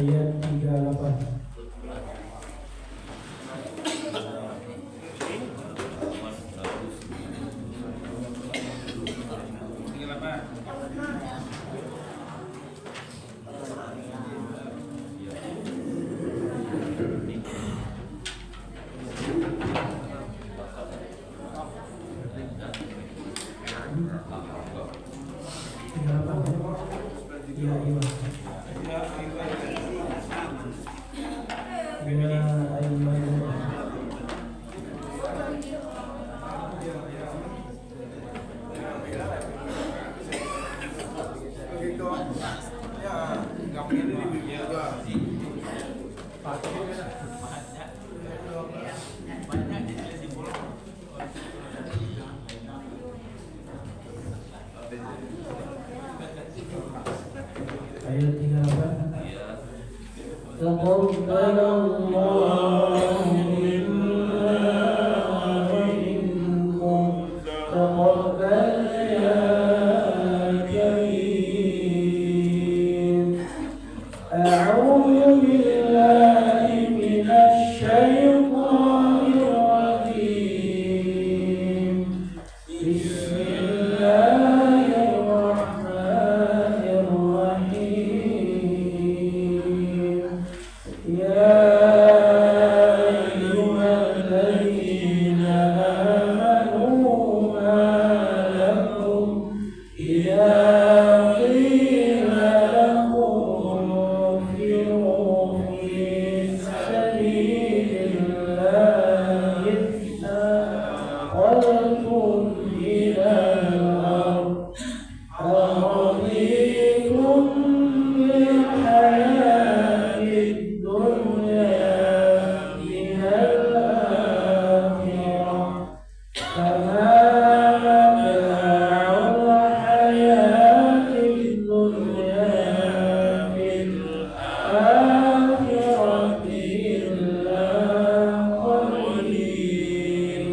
ayat 38. Ayat 38. Taqabbalallahu minna wa minkum taqabbal ya karim. A'udzu billahi minasy syaithanir rajim. Bismillahirrahmanirrahim. Ya ayyuhalladzina amanu ma lakum idza qila lakum infiru fi sabilillahi thaqaltum ilal ardh أرضيتم بالحياة الدنيا من الآخرة فما متاع الحياة الدنيا في الآخرة إلا قليل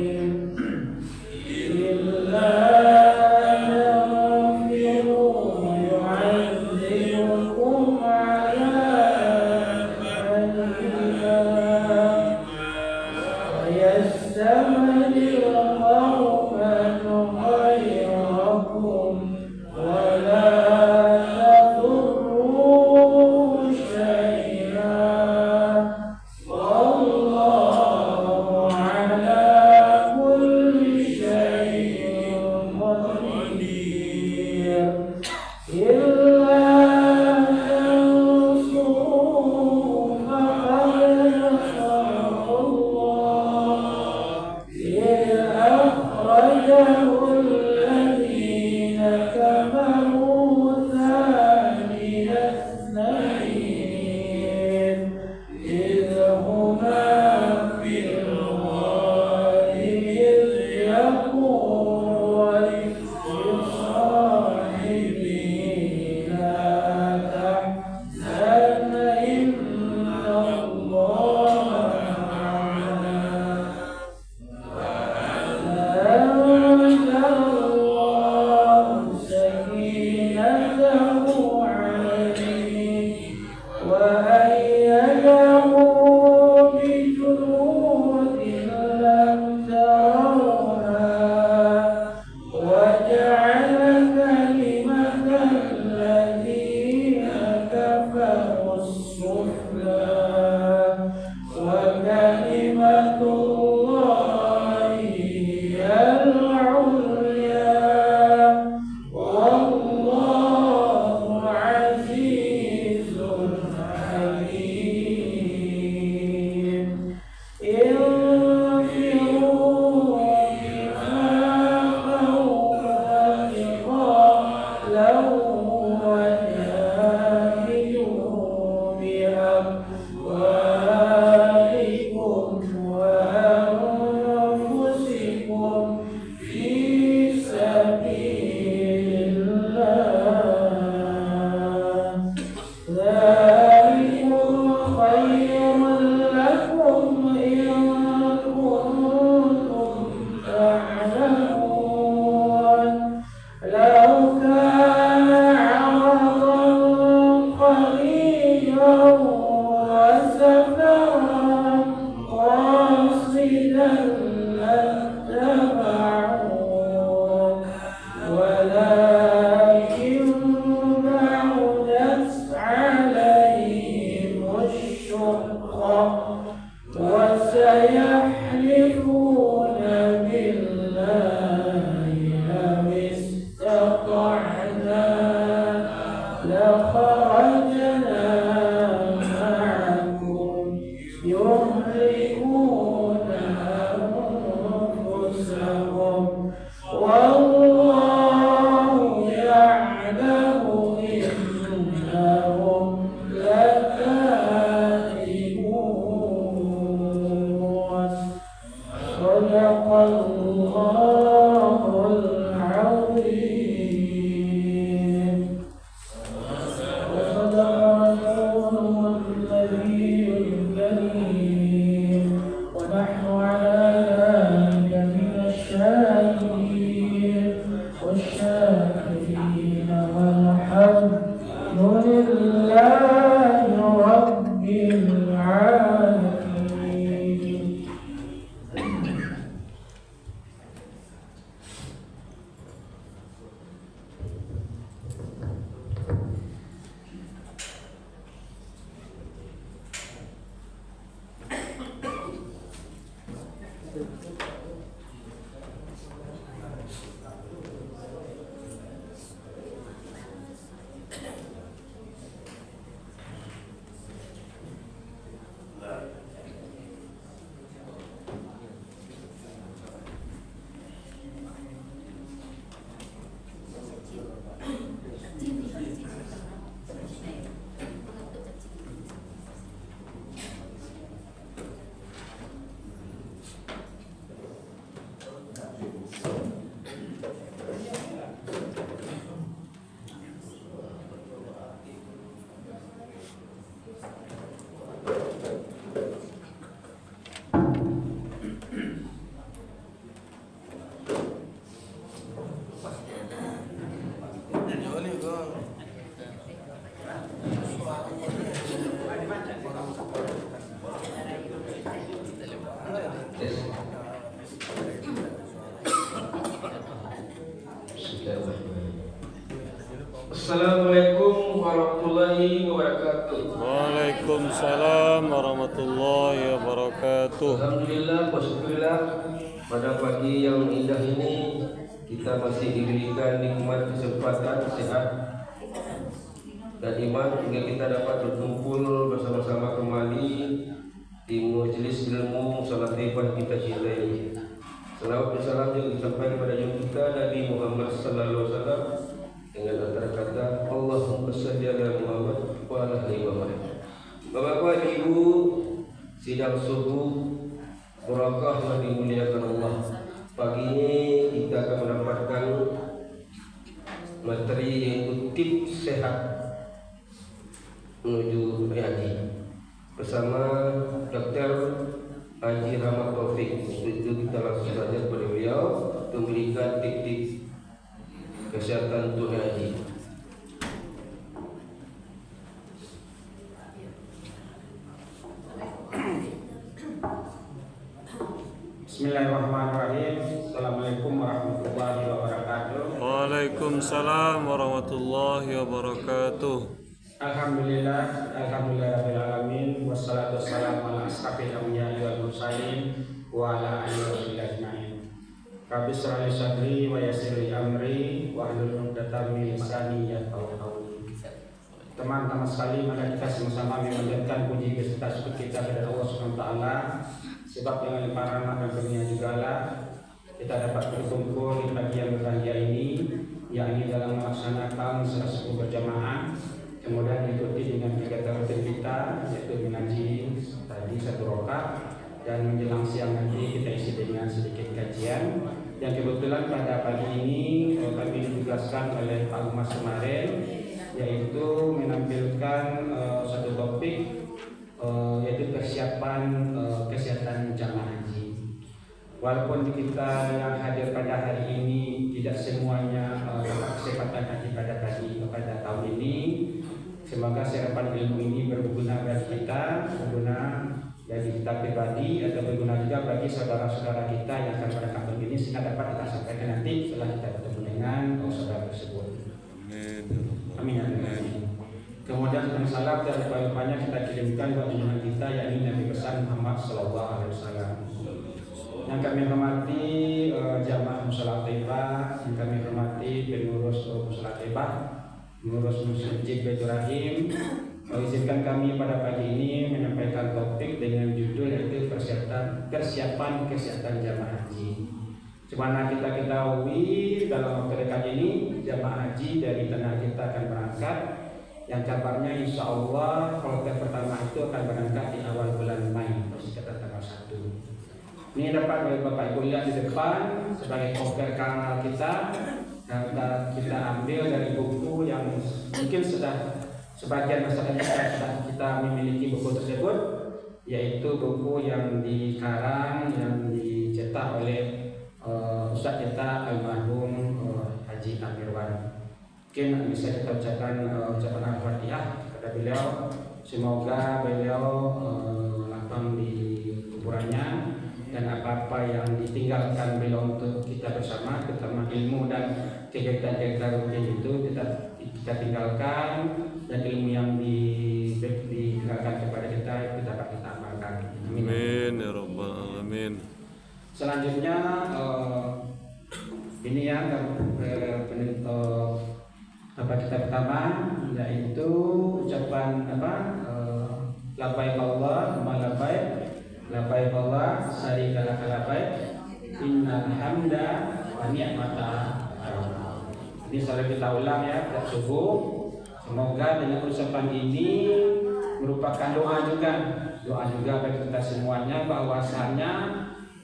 Assalamualaikum warahmatullahi wabarakatuh. Waalaikumsalam warahmatullahi wabarakatuh. Alhamdulillah, bersyukurlah pada pagi yang indah ini kita masih diberikan nikmat kesempatan sehat dan iman hingga kita dapat berkumpul bersama-sama kembali di majelis ilmu salat taibah kita cintai ini. Salawat dan salam yang disampaikan kepada yang kita Nabi Muhammad sallallahu alaihi wasallam dengan antara kata Allahumma shalli ala Muhammad wa ala ali Muhammad. Bapak-bapak, Ibu, sidang subuh barakah yang dimuliakan Allah. Pagi ini kita akan mendapatkan materi yaitu tips sehat menuju haji bersama Dr. Haji Rahmat Taufik. Untuk itu kita langsung saja kepada beliau memberikan tips kesehatan untuk haji. Bismillahirrahmanirrahim. Assalamualaikum warahmatullahi wabarakatuh. Waalaikumsalam warahmatullahi wabarakatuh. Alhamdulillah rabbil alamin, wassalatu wassalamu ala asrafil anbiya'i wal mursalin wa ala alihi ajmain. Rabbi shrah li sadri wa yassir li amri wa hlul 'uqdatam min lisani yafqahu qawli. Teman-teman sekalian, mari kita sama-sama memanjatkan puji beserta syukur kita kepada Allah Subhanahu wa taala, sebab dengan limpahan rahmat dan karunia jugalah kita dapat berkumpul di pagi yang berbahagia ini, yakni dalam melaksanakan salat subuh berjamaah. Kemudian diikuti dengan kegiatan rutin kita, yaitu mengaji tadi 1 rakaat, dan menjelang siang nanti kita isi dengan sedikit kajian. Yang kebetulan pada pagi ini kami ditugaskan oleh Pak Humas kemarin, yaitu menampilkan satu topik, yaitu persiapan kesehatan jamaah haji. Walaupun kita yang hadir pada hari ini tidak semuanya dapat kesempatan haji pada tahun ini, semoga serapan ilmu ini berguna bagi kita, berguna bagi kita pribadi, atau berguna juga bagi saudara-saudara kita yang akan pada kampung ini, sehingga dapat kita sampaikan nanti setelah kita bertemu dengan saudara tersebut. Amin. Amin. Kemudian dengan salam dan upaya-upaya kita kirimkan buat junjungan kita, yakni Nabi besar Muhammad sallallahu alaihi wasallam. Yang kami hormati jamaah Mushola Taibah, yang kami hormati pengurus Mushola Taibah, pengurus Masjid Baitur Rahim, izinkan kami pada pagi ini menyampaikan topik dengan judul yaitu persiapan kesehatan jamaah haji. Semana kita ketahui dalam waktu dekat ini jamaah haji dari tanah kita akan berangkat, yang kabarnya insya Allah kloter pertama itu akan berangkat di awal bulan Mei, sekitar tanggal 1. Ini dapat oleh Bapak Ibu lihat di depan sebagai cover kanal kita, dan kita ambil dari buku yang mungkin sudah sebagian masyarakat kita memiliki buku tersebut, yaitu buku yang dikarang, yang dicetak oleh Ustaz kita almarhum Haji Amirwan. Mungkin bisa kita ucapkan ucapan Al-Fatihah kepada beliau. Semoga beliau lapang di kuburannya, dan apa-apa yang ditinggalkan beliau untuk kita bersama, terutama ilmu dan kegiatan-kegiatan rutin itu kita tinggalkan, dan ilmu yang ditinggalkan kepada kita dapat kita amalkan. Amin ya rabbal alamin. Selanjutnya ini yang apa kita pertama, yaitu ucapan labbaik Allah labbaik Allah syarika laka labbaik innal hamda wa ni'mata. Ini selalu kita ulang ya setiap subuh. Semoga dengan ucapan ini merupakan doa juga bagi kita semuanya, bahwasanya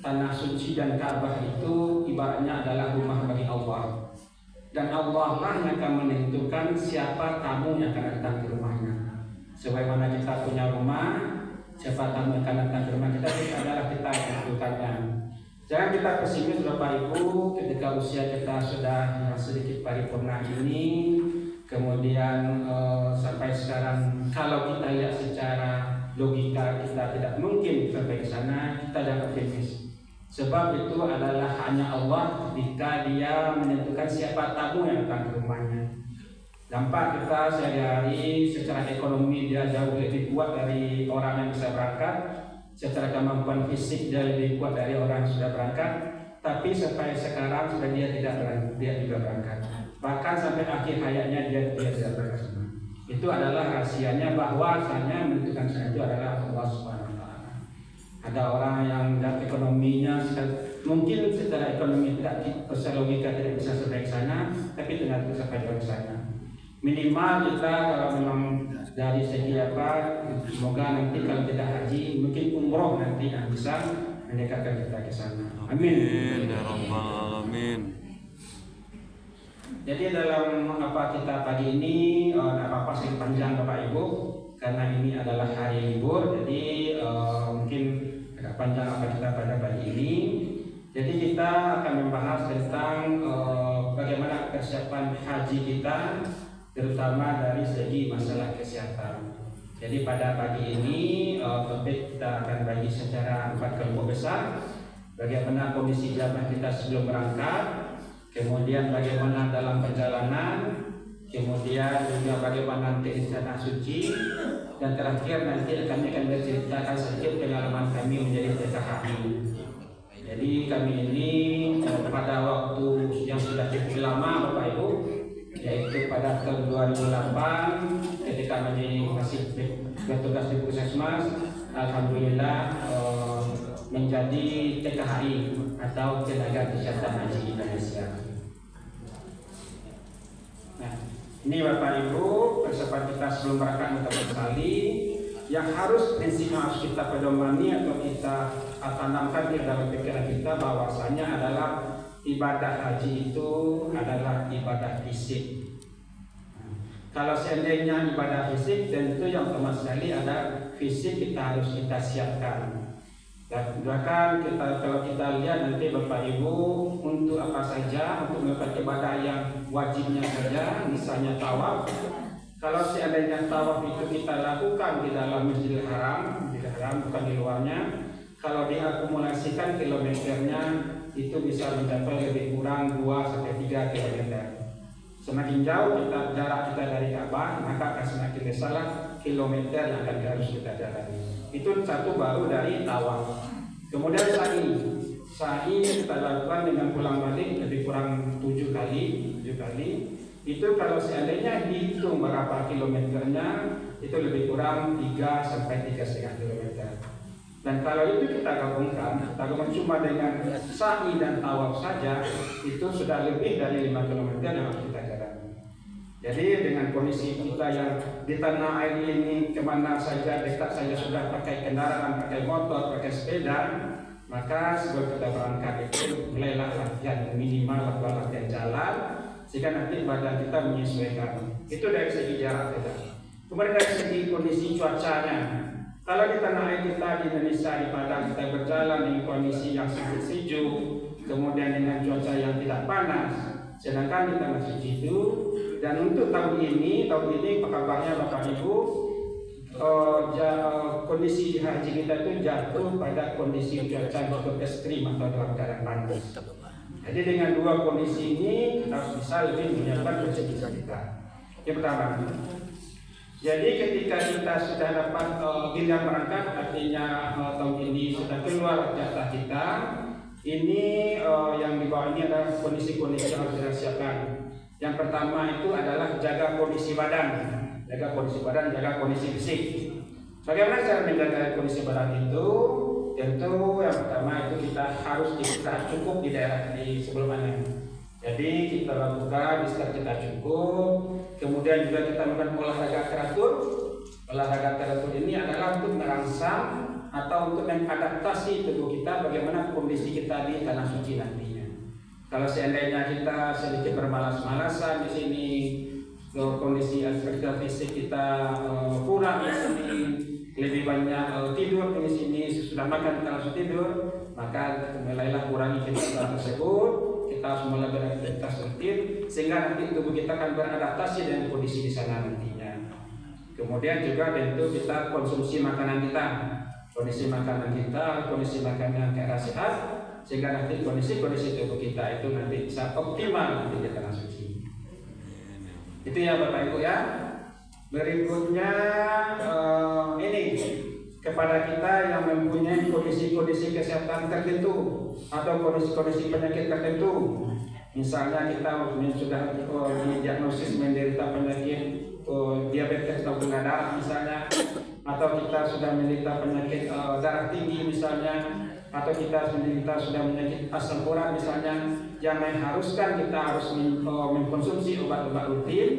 tanah suci dan Ka'bah itu ibaratnya adalah rumah bagi Allah, dan Allah lah yang akan menentukan siapa tamu yang akan datang ke rumahnya. Sebagaimana kita punya rumah, siapa tamu yang akan datang ke rumah kita, itu adalah kita yang menentukannya. Jangan kita pesimis Bapak Ibu, ketika usia kita sudah sedikit paripurna ini, kemudian sampai sekarang, kalau kita lihat secara logika kita tidak mungkin sampai ke sana, kita jangan optimis. Sebab itu adalah hanya Allah ketika Dia menentukan siapa tamu yang datang ke rumahnya. Dampak kita sehari-hari secara ekonomi dia jauh lebih kuat dari orang yang bisa berangkat, secara kemampuan fisik dia lebih kuat dari orang yang sudah berangkat, tapi sampai sekarang sudah dia juga berangkat. Bahkan sampai akhir hayatnya dia tidak berangkat. Itu adalah rahasianya, bahwasanya menentukan sana itu adalah Allah Subhanahu wa taala. Ada orang yang ekonominya mungkin secara ekonomi tidak, secara logika tidak bisa sampai ke sana, tapi ternyata sampai ke sana. Minimal kita kalau memang dari segi apa, semoga nanti kalau tidak haji mungkin umroh nanti yang bisa mendekatkan kita ke sana. Amin. Ya Rabbal Alamin. Jadi dalam apa kita pagi ini apa sih panjang Bapak Ibu, karena ini adalah hari libur, jadi mungkin agak panjang apa kita pada pagi ini. Jadi kita akan membahas tentang bagaimana persiapan haji kita, terutama dari segi masalah kesehatan. Jadi pada pagi ini topik kita akan bagi secara 4 kelompok besar. Bagaimana kondisi jamaah kita sebelum berangkat, kemudian bagaimana dalam perjalanan, kemudian juga bagaimana teknis tanah suci, dan terakhir nanti kami akan berceritakan sedikit pengalaman kami menjadi TKHI. Jadi kami ini pada waktu yang sudah cukup lama Bapak Ibu, yaitu pada tahun 2008 ketika masih bertugas di Puskesmas, alhamdulillah menjadi TKHI atau Tenaga Kesehatan Haji Indonesia. Nah, ini Bapak Ibu persiapan kita sebelum berangkat untuk kali yang prinsip harus kita pedomani atau kita tanamkan di dalam pikiran kita, bahwasanya adalah ibadah haji itu adalah ibadah fisik. Kalau seandainya ibadah fisik, tentu yang pertama sekali ada fisik kita harus kita siapkan. Dan bahkan kalau kita lihat nanti Bapak Ibu untuk apa saja, untuk melakukan ibadah yang wajibnya saja, misalnya tawaf. Kalau seandainya tawaf itu kita lakukan di dalam Masjidil Haram bukan di luarnya, kalau diakumulasikan kilometernya itu bisa mencapai lebih kurang 2-3 km. Semakin jauh jarak kita dari Ka'bah, maka akan semakin besarlah kilometer yang akan harus kita jalani. Itu satu baru dari tawaf. Kemudian sa'i kita lakukan dengan pulang balik lebih kurang 7 kali. Itu kalau seandainya dihitung berapa kilometernya, itu lebih kurang 3-3,5 kilometer. Dan kalau itu kita gabungkan cuma dengan sa'i dan tawaf saja, itu sudah lebih dari 5 km yang harus kita jalani. Jadi dengan kondisi kita yang di tanah air ini kemana saja, dekat saja sudah pakai kendaraan, pakai motor, pakai sepeda, maka sebelum kita berangkat itu mulailah latihan minimal latihan jalan, sehingga nanti badan kita menyesuaikan. Itu dari segi jarak kita. Kemudian dari segi kondisi cuacanya. Kalau di tanah air kita di Indonesia, di Padang, kita berjalan dengan kondisi yang sangat sejuk, kemudian dengan cuaca yang tidak panas, sedangkan di tanah suci itu. Dan untuk tahun ini apa kabarnya Bapak Ibu, kondisi haji kita itu jatuh pada kondisi cuaca cukup ekstrim atau dalam keadaan panas. Jadi dengan dua kondisi ini kita harus bisa lebih menyiapkan kondisi kita. Yang pertama, jadi ketika kita sudah dapat giliran berangkat, artinya tahun ini sudah keluar jatah kita, ini yang di bawah ini adalah kondisi-kondisi yang harus kita siapkan. Yang pertama itu adalah jaga kondisi badan, jaga kondisi fisik. Bagaimana cara menjaga kondisi badan itu? Tentu yang pertama itu kita harus istirahat cukup di daerah di sebelumnya. Jadi kita lakukan istirahat kita cukup. Kemudian juga kita melakukan olahraga teratur. Olahraga teratur ini adalah untuk merangsang atau untuk mengadaptasi tubuh kita bagaimana kondisi kita di tanah suci nantinya. Kalau seandainya kita sedikit bermalas-malasan di sini, kondisi aspek fisik kita kurang di sini, lebih banyak tidur di sini, sudah makan kita langsung tidur, maka mulailah kurangi kegiatan tersebut. Kita harus mulai beraktivitas rutin sehingga nanti tubuh kita akan beradaptasi dengan kondisi di sana nantinya. Kemudian juga tentu kita konsumsi makanan kita, kondisi makanan yang ke arah sehat, sehingga nanti kondisi tubuh kita itu nanti bisa optimal nanti di tanah suci. Itu ya Bapak Ibu ya. Berikutnya ini kepada kita yang mempunyai kondisi-kondisi kesehatan tertentu atau kondisi-kondisi penyakit tertentu. Misalnya kita sudah didiagnosis menderita penyakit diabetes atau gula darah misalnya, atau kita sudah menderita penyakit darah tinggi misalnya, atau kita sudah menyakit asam urat misalnya, yang mengharuskan kita harus mengkonsumsi obat-obat rutin.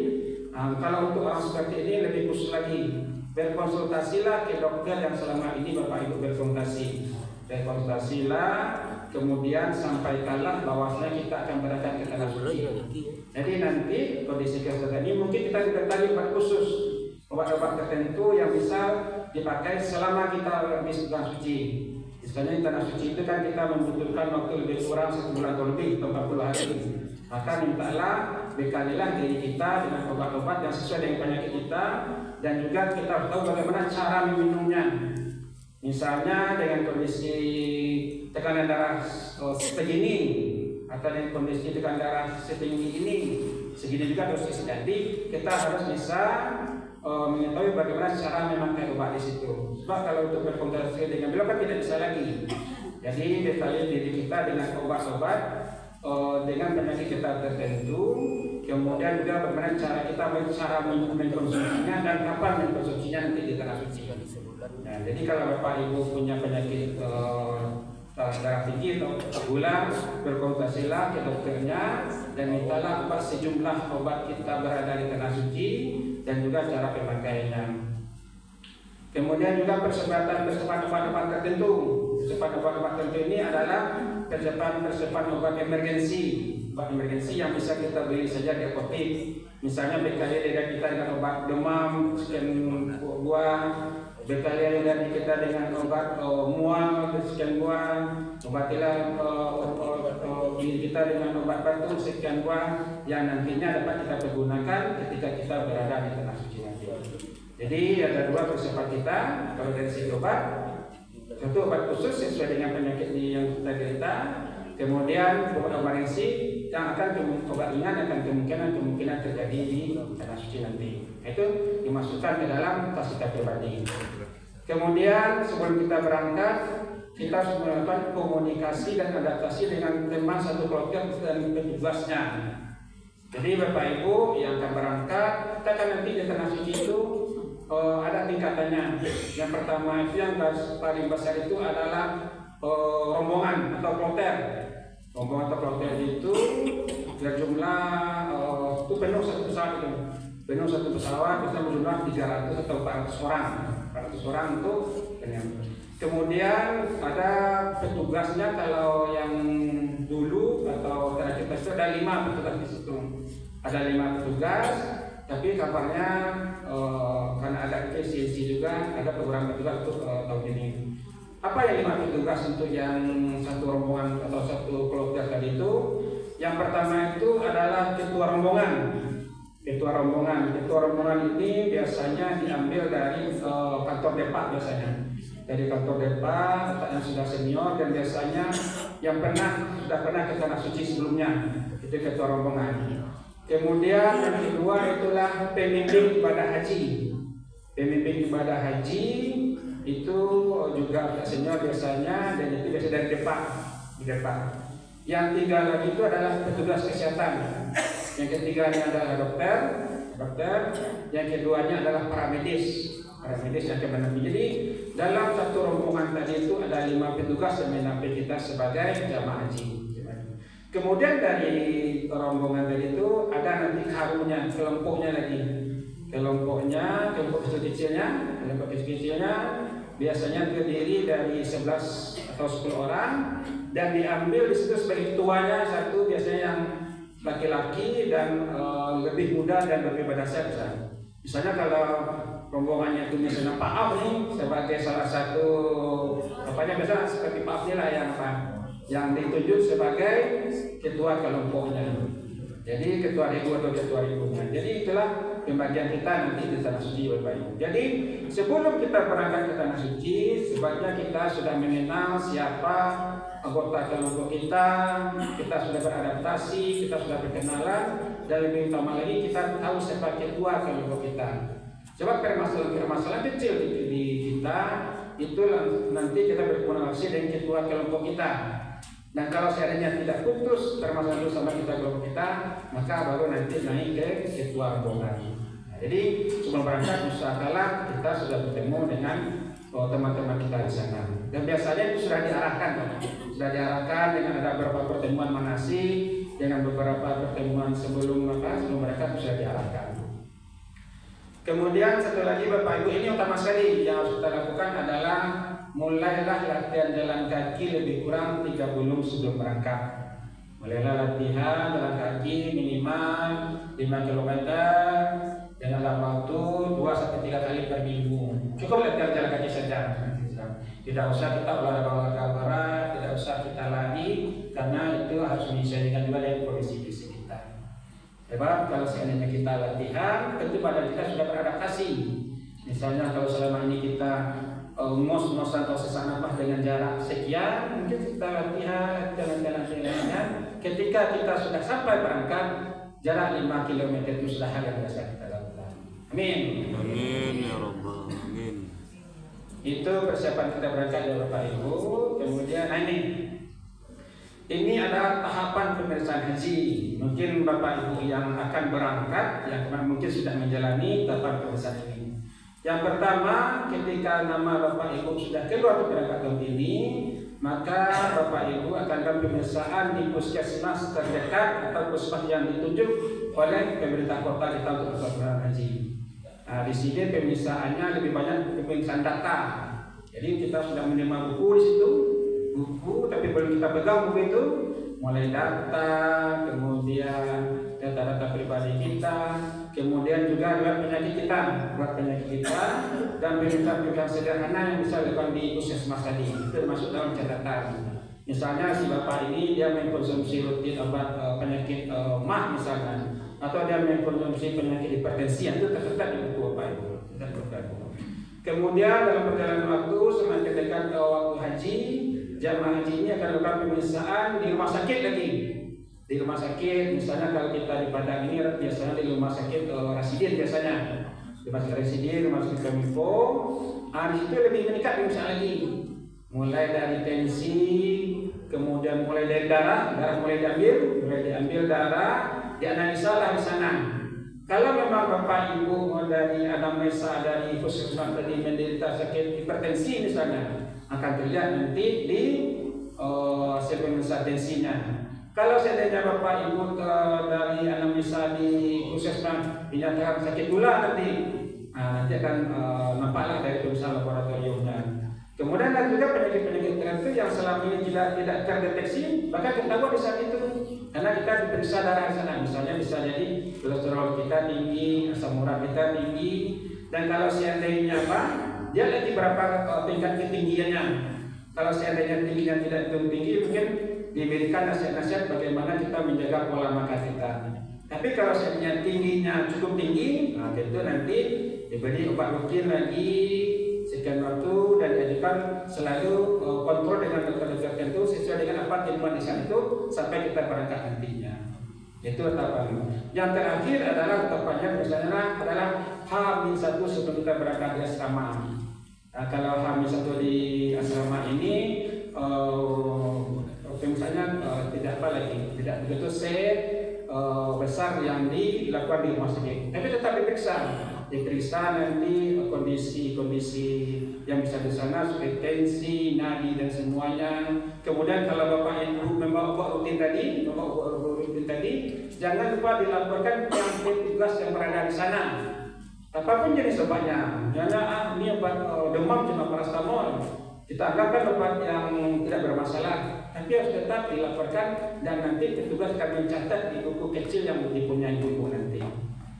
Kalau untuk orang seperti ini lebih khusus lagi, berkonsultasilah ke dokter yang selama ini Bapak Ibu berkonsultasi. Berkonsultasilah, kemudian sampaikanlah bahwasanya kita akan berangkat ke tanah suci. Jadi nanti kondisi kesehatan ini mungkin kita diberi obat khusus, obat-obat tertentu yang bisa dipakai selama kita di tanah suci. Misalnya di tanah suci itu kan kita membutuhkan waktu lebih kurang 1 bulan atau lebih, 40 hari. Maka mintalah, bekalilah diri kita dengan obat-obat yang sesuai dengan penyakit kita, dan juga kita harus tahu bagaimana cara meminumnya. Misalnya dengan kondisi tekanan darah segini, atau dengan kondisi tekanan darah setinggi ini, segini juga dosis. Jadi kita harus bisa mengetahui bagaimana cara memakai obat di situ. Sebab kalau untuk berkonsultasi dengan beliau kan tidak bisa lagi. Jadi bekali diri kita dengan obat-obat dengan penyakit kita tertentu, kemudian juga bagaimana cara kita mengkonsumsinya dan kapan mengkonsumsinya nanti di tanah suci. Nah, jadi kalau Bapak Ibu punya penyakit darah tinggi atau gula, berkonsultasilah ke dokternya dan mintalah obat sejumlah obat kita berada di tanah suci dan juga cara pemakaiannya. Kemudian juga persiapan obat-obat tertentu. Persiapan obat-obat tertentu ini adalah persiapan obat emergensi. Obat emergensi yang bisa kita beli saja di apotek. Misalnya bekali dari kita dengan obat demam sekian buah, bekali dari kita dengan obat mual sekian buah, obatilah kita dengan obat batuk sekian buah yang nantinya dapat kita pergunakan ketika kita berada di tanah suci nanti. Jadi ada 2 persiapan kita kalau dari segi obat. Satu obat khusus sesuai dengan penyakit yang kita derita. Kemudian obat emergensi yang akan obat ringan akan kemungkinan terjadi di tanah suci nanti. Itu dimasukkan ke dalam tas kita pribadi. Kemudian sebelum kita berangkat, kita harus melakukan komunikasi dan adaptasi dengan teman satu keluarga dan petugasnya. Jadi Bapak Ibu yang akan berangkat, kita kan nanti di tanah suci itu ada tingkatannya. Yang pertama itu yang paling besar itu adalah rombongan atau kloter. Rombongan atau kloter itu berjumlah itu penuh satu pesawat itu. Penuh satu pesawat bisa berjumlah 300 atau 400 orang. 400 orang itu penuh. Kemudian ada petugasnya, kalau yang dulu atau terakhir itu ada 5 petugas di situ. Ada 5 petugas, tapi kabarnya karena ada efisiensi juga ada program petugas untuk tahun ini. Apa yang 5 petugas untuk yang satu rombongan atau satu keluarga tadi itu? Yang pertama itu adalah ketua rombongan. Ketua rombongan ini biasanya diambil dari kantor depak biasanya. Dari kantor depak yang sudah senior dan biasanya yang sudah pernah ke tanah suci sebelumnya, itu ketua rombongan. Kemudian yang kedua itulah pemimpin ibadah haji. Pemimpin ibadah haji itu juga senior biasanya, dan itu biasa dari depak. Yang tiga lagi itu adalah petugas kesehatan. Yang ketiganya adalah dokter. Yang keduanya adalah para medis yang kemenangan. Jadi dalam satu rombongan tadi itu ada 5 petugas yang menampilkan kita sebagai jamaah haji. Kemudian dari rombongan tadi itu ada nanti karunya, kelompoknya lagi. Kelompok kecil-kecilnya biasanya terdiri dari 11 atau 10 orang, dan diambil di situ sebagai ketuanya satu biasanya yang laki-laki dan lebih muda dan lebih berdasar. Misalnya kalau rombongannya itu misalnya Pak Af nih sebagai salah satu biasa seperti Pak Af lah yang ditunjuk sebagai ketua kelompoknya. Jadi ketua regu atau ketua lingkungan. Jadi itulah pembagian kita nanti di tanah suci Bapak Ibu. Jadi sebelum kita berangkat ke tanah suci, sebaiknya kita sudah mengenal siapa anggota kelompok kita sudah beradaptasi, kita sudah berkenalan, dan lebih utama lagi kita tahu siapa ketua kelompok kita. Sebab permasalahan kecil di kita itu nanti kita berkomunikasi dengan ketua kelompok kita. Dan kalau seandainya tidak putus permasalahan itu sama kita kelompok kita, maka baru nanti naik ke ketua rombongan. Nah, jadi sebelum berangkat usahakanlah kita sudah bertemu dengan teman-teman kita di sana. Dan biasanya itu sudah diarahkan dengan ada beberapa pertemuan manasik, dengan beberapa pertemuan sebelum mereka sudah diarahkan. Kemudian satu lagi Bapak Ibu, ini utama sekali yang harus kita lakukan adalah mulailah latihan jalan kaki lebih kurang 3 bulan sebelum berangkat. Mulailah latihan jalan kaki minimal 5 km dengan waktu 2-3 kali per minggu. Cukup latihan jalan kaki saja. Tidak usah kita olahraga berat, tidak usah kita lari, karena itu harus disesuaikan juga dengan kondisi fisik kita. Sebab kalau seandainya kita latihan, tentu badan kita sudah beradaptasi. Misalnya kalau selama ini kita ngos-ngosan atau sesak nafas dengan jarak sekian, mungkin kita latihan jalan-jalan. Ketika kita sudah sampai berangkat, jarak 5 km itu sudah hal yang biasa kita lakukan. Amin. Amin ya rabbal alamin. Itu persiapan kita berangkat ya Bapak Ibu. Kemudian ini adalah tahapan pemeriksaan haji. Mungkin Bapak Ibu yang akan berangkat, yang mungkin sudah menjalani tahapan pemeriksaan ini. Yang pertama, ketika nama Bapak Ibu sudah keluar keberangkatan ini, maka Bapak Ibu akan dalam pemeriksaan di puskesmas terdekat atau puskesmas yang ditunjuk oleh pemerintah kota kita untuk pelaksanaan haji. Nah, di sini pemeriksaannya lebih banyak pemeriksaan data. Jadi kita sudah menerima buku di situ, tapi belum kita pegang buku itu, mulai data, kemudian data-data pribadi kita, kemudian juga buat penyakit kita, dan pemeriksaan sederhana yang bisa dilakukan di puskesmas tadi, itu termasuk dalam catatan. Misalnya si bapak ini dia mengkonsumsi rutin obat penyakit mah misalnya, atau dia mengkonsumsi penyakit hipertensi, itu tercatat di buku bapak itu. Kemudian dalam perjalanan waktu semakin dekat ke waktu haji, jamaah haji ini akan melakukan pemeriksaan di rumah sakit lagi. Di rumah sakit, misalnya kalau kita di Padang ini biasanya di rumah sakit Rasidin biasanya, di rumah sakit Rasidin, rumah sakit Kominfo. Di situ lebih meningkat pemeriksaan lagi. Mulai dari tensi, kemudian mulai dari darah mulai diambil darah, dianalisa lah di sana. Kalau memang Bapak Ibu dari anamnesa dari puskesmas tadi menderita sakit hipertensi misalnya, akan terlihat nanti di pemeriksaan tensinya. Kalau seandainya Bapak Ibu dari anamnesa di puskesmas dinyatakan sakit gula nanti akan nampaklah dari pemeriksaan laboratoriumnya. Kemudian ada juga penyakit-penyakit tertentu yang selama ini tidak terdeteksi, maka ketahuan di saat itu karena kita diperiksa darah di sana. Misalnya bisa jadi kolesterol kita tinggi, asam urat kita tinggi, dan kalau seandainya dia lagi berapa tingkat ketinggiannya. Kalau seandainya tingginya tidak tinggi, mungkin diberikan nasihat-nasihat bagaimana kita menjaga pola makan kita. Tapi kalau seandainya tingginya cukup tinggi, tentu nanti diberi obat rutin lagi sekian waktu dan diajukan selalu kontrol dengan dokter-dokter tertentu sesuai dengan apa ilmuwan di sana itu sampai kita berangkat nantinya. Itu tahapan. Yang terakhir adalah tahapannya misalnya adalah H-1 sebelum kita berangkat di asrama. Kalau H-1 di asrama ini misalnya tidak apa lagi, tidak begitu besar yang dilakukan di rumah sakit, tapi tetap diperiksa nanti kondisi yang bisa di sana seperti tensi, nadi dan semuanya. Kemudian kalau Bapak Ibu membawa obat rutin tadi, jangan lupa dilaporkan yang petugas yang berada di sana. Apapun jenis obatnya, jangan ini obat demam cuma paracetamol. Kita anggapkan obat yang tidak bermasalah, tapi harus tetap dilaporkan dan nanti petugas akan mencatat di buku kecil yang dipunyai ibu nanti.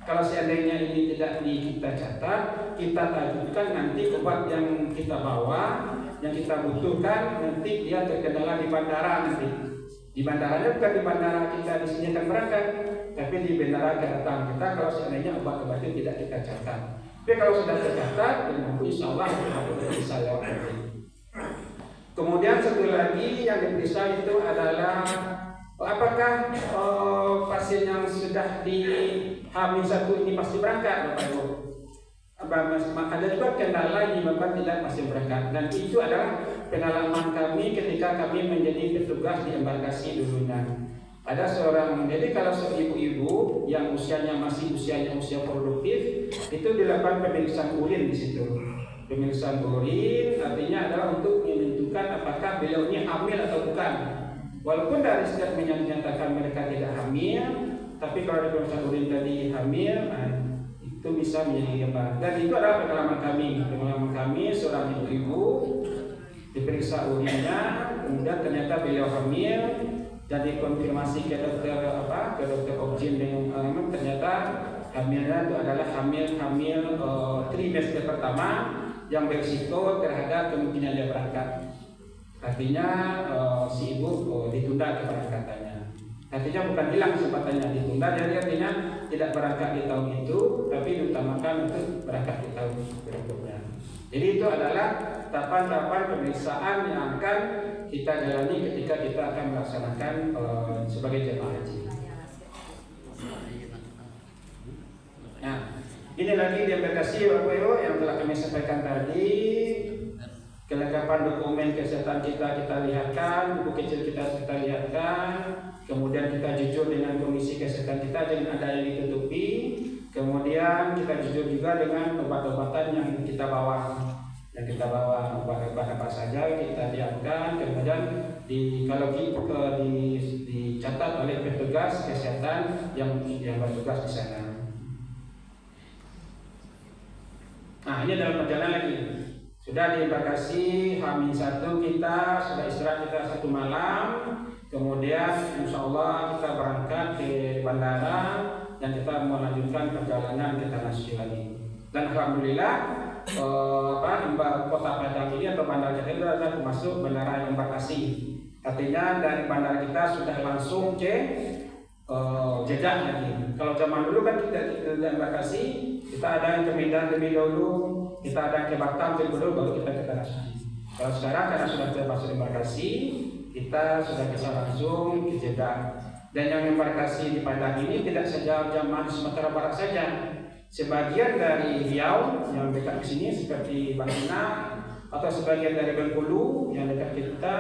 Kalau seandainya ini tidak kita catat, kita tajukkan nanti obat yang kita bawa, yang kita butuhkan nanti dia terkendala di bandara nanti. Di bandaranya bukan di bandara kita di sini akan berangkat, tapi di bandara kedatangan kita kalau seandainya obat-obat itu tidak kita catat. Tapi kalau sudah tercatat, insya Allah kita bisa lewat nanti. Kemudian satu lagi yang diperiksa itu adalah apakah pasien yang sudah di H-1 ini pasti berangkat, Bapak Ibu. Ada juga kendala yang menyebabkan tidak masih berangkat, dan itu adalah pengalaman kami ketika kami menjadi petugas di embarkasi dulunya. Ada seorang, jadi kalau ibu-ibu yang usianya masih usia produktif, itu dilakukan pemeriksaan urin di situ. Pemeriksaan urin artinya adalah untuk menentukan apakah beliau ini hamil atau bukan. Walaupun dari setiap menyatakan mereka tidak hamil, tapi kalau di pemeriksaan urin tadi hamil, itu bisa menjadi gambar. Dan itu adalah pengalaman kami seorang ibu-ibu diperiksa urinnya, kemudian ternyata beliau hamil, dan dikonfirmasi ke dokter objin dengan ternyata hamilnya itu adalah hamil trimester pertama yang berisiko terhadap kemungkinan dia berangkat. Artinya si ibu ditunda keberangkatannya. Artinya bukan hilang kesempatannya, ditunda, jadi artinya tidak berangkat di tahun itu, tapi diutamakan untuk berangkat di tahun berikutnya. Jadi itu adalah tahapan-tahapan pemeriksaan yang akan kita jalani ketika kita akan melaksanakan sebagai jemaah haji. Nah, ini lagi di embarkasi Bapak Ibu yang telah kami sampaikan tadi. Kelengkapan dokumen kesehatan kita lihatkan, buku kecil kita lihatkan. Kemudian kita jujur dengan kondisi kesehatan kita, jangan ada yang ditutupi. Kemudian kita jujur juga dengan obat-obatan yang kita bawa. Obat-obat apa saja kita lihatkan. Kemudian dicatat oleh petugas kesehatan yang bertugas di sana. Nah, ini dalam perjalanan lagi. Sudah di embarkasi H-1 kita sudah istirahat kita 1 malam. Kemudian insya Allah kita berangkat ke bandara dan kita melanjutkan perjalanan ke tanah suci lagi. Dan alhamdulillah kota Padang ini atau bandara kita sudah masuk bandara embarkasi. Artinya dari bandara kita sudah langsung ke Jeddah lagi. Kalau zaman dulu kan kita embarkasi, kita ada yang ke Medan terlebih dahulu, kita ada yang ke Batam terlebih dahulu, baru kita ke tanah suci. Kalau sekarang karena sudah termasuk embarkasi, kita sudah bisa langsung ke Jeddah. Dan yang embarkasi di Padang ini tidak saja jamaah Sumatera Barat saja. Sebagian dari Riau yang dekat ke sini seperti Bangina, atau sebagian dari Bengkulu yang dekat kita,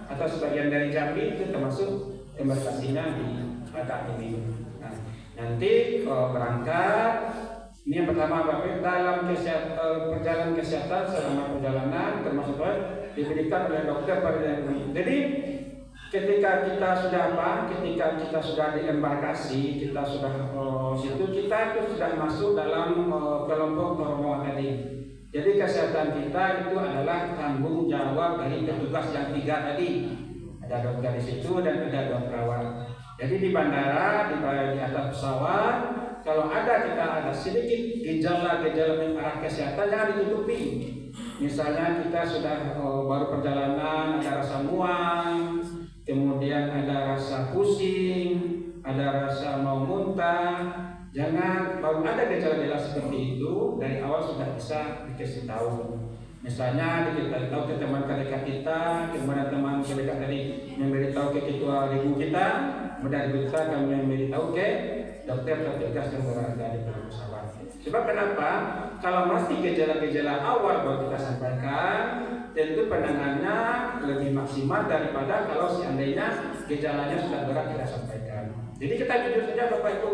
atau sebagian dari Jambi itu termasuk embarkasinya di Padang ini. Nah, nanti berangkat. Ini yang pertama Bapak, dalam perjalanan kesehatan selama perjalanan termasuk diberikan oleh dokter pada ini. Jadi ketika kita sudah di embarkasi, kita sudah kita itu sudah masuk dalam kelompok normal tadi. Jadi kesehatan kita itu adalah tanggung jawab dari petugas yang 3 tadi. Ada dokter di situ dan ada 2 perawat. Jadi di bandara, di atas pesawat, kalau kita ada sedikit gejala arah kesehatan jangan ditutupi. Misalnya kita sudah baru perjalanan, ada rasa mual, kemudian ada rasa pusing, ada rasa mau muntah, jangan baru ada gejala-gejala seperti itu dari awal sudah bisa dikasih tahu. Misalnya kita tahu ke teman terdekat kita, kemudian teman terdekat tadi memberitahu ke ketua ibu kita, kemudian ibu kita kami memberitahu ke dokter terdekat yang berada di pesawat. Sebab kenapa? Kalau masih gejala-gejala awal baru kita sampaikan, tentu penanganannya lebih maksimal daripada kalau seandainya gejalanya sudah berat kita sampaikan. Jadi kita jujur saja Bapak Ibu.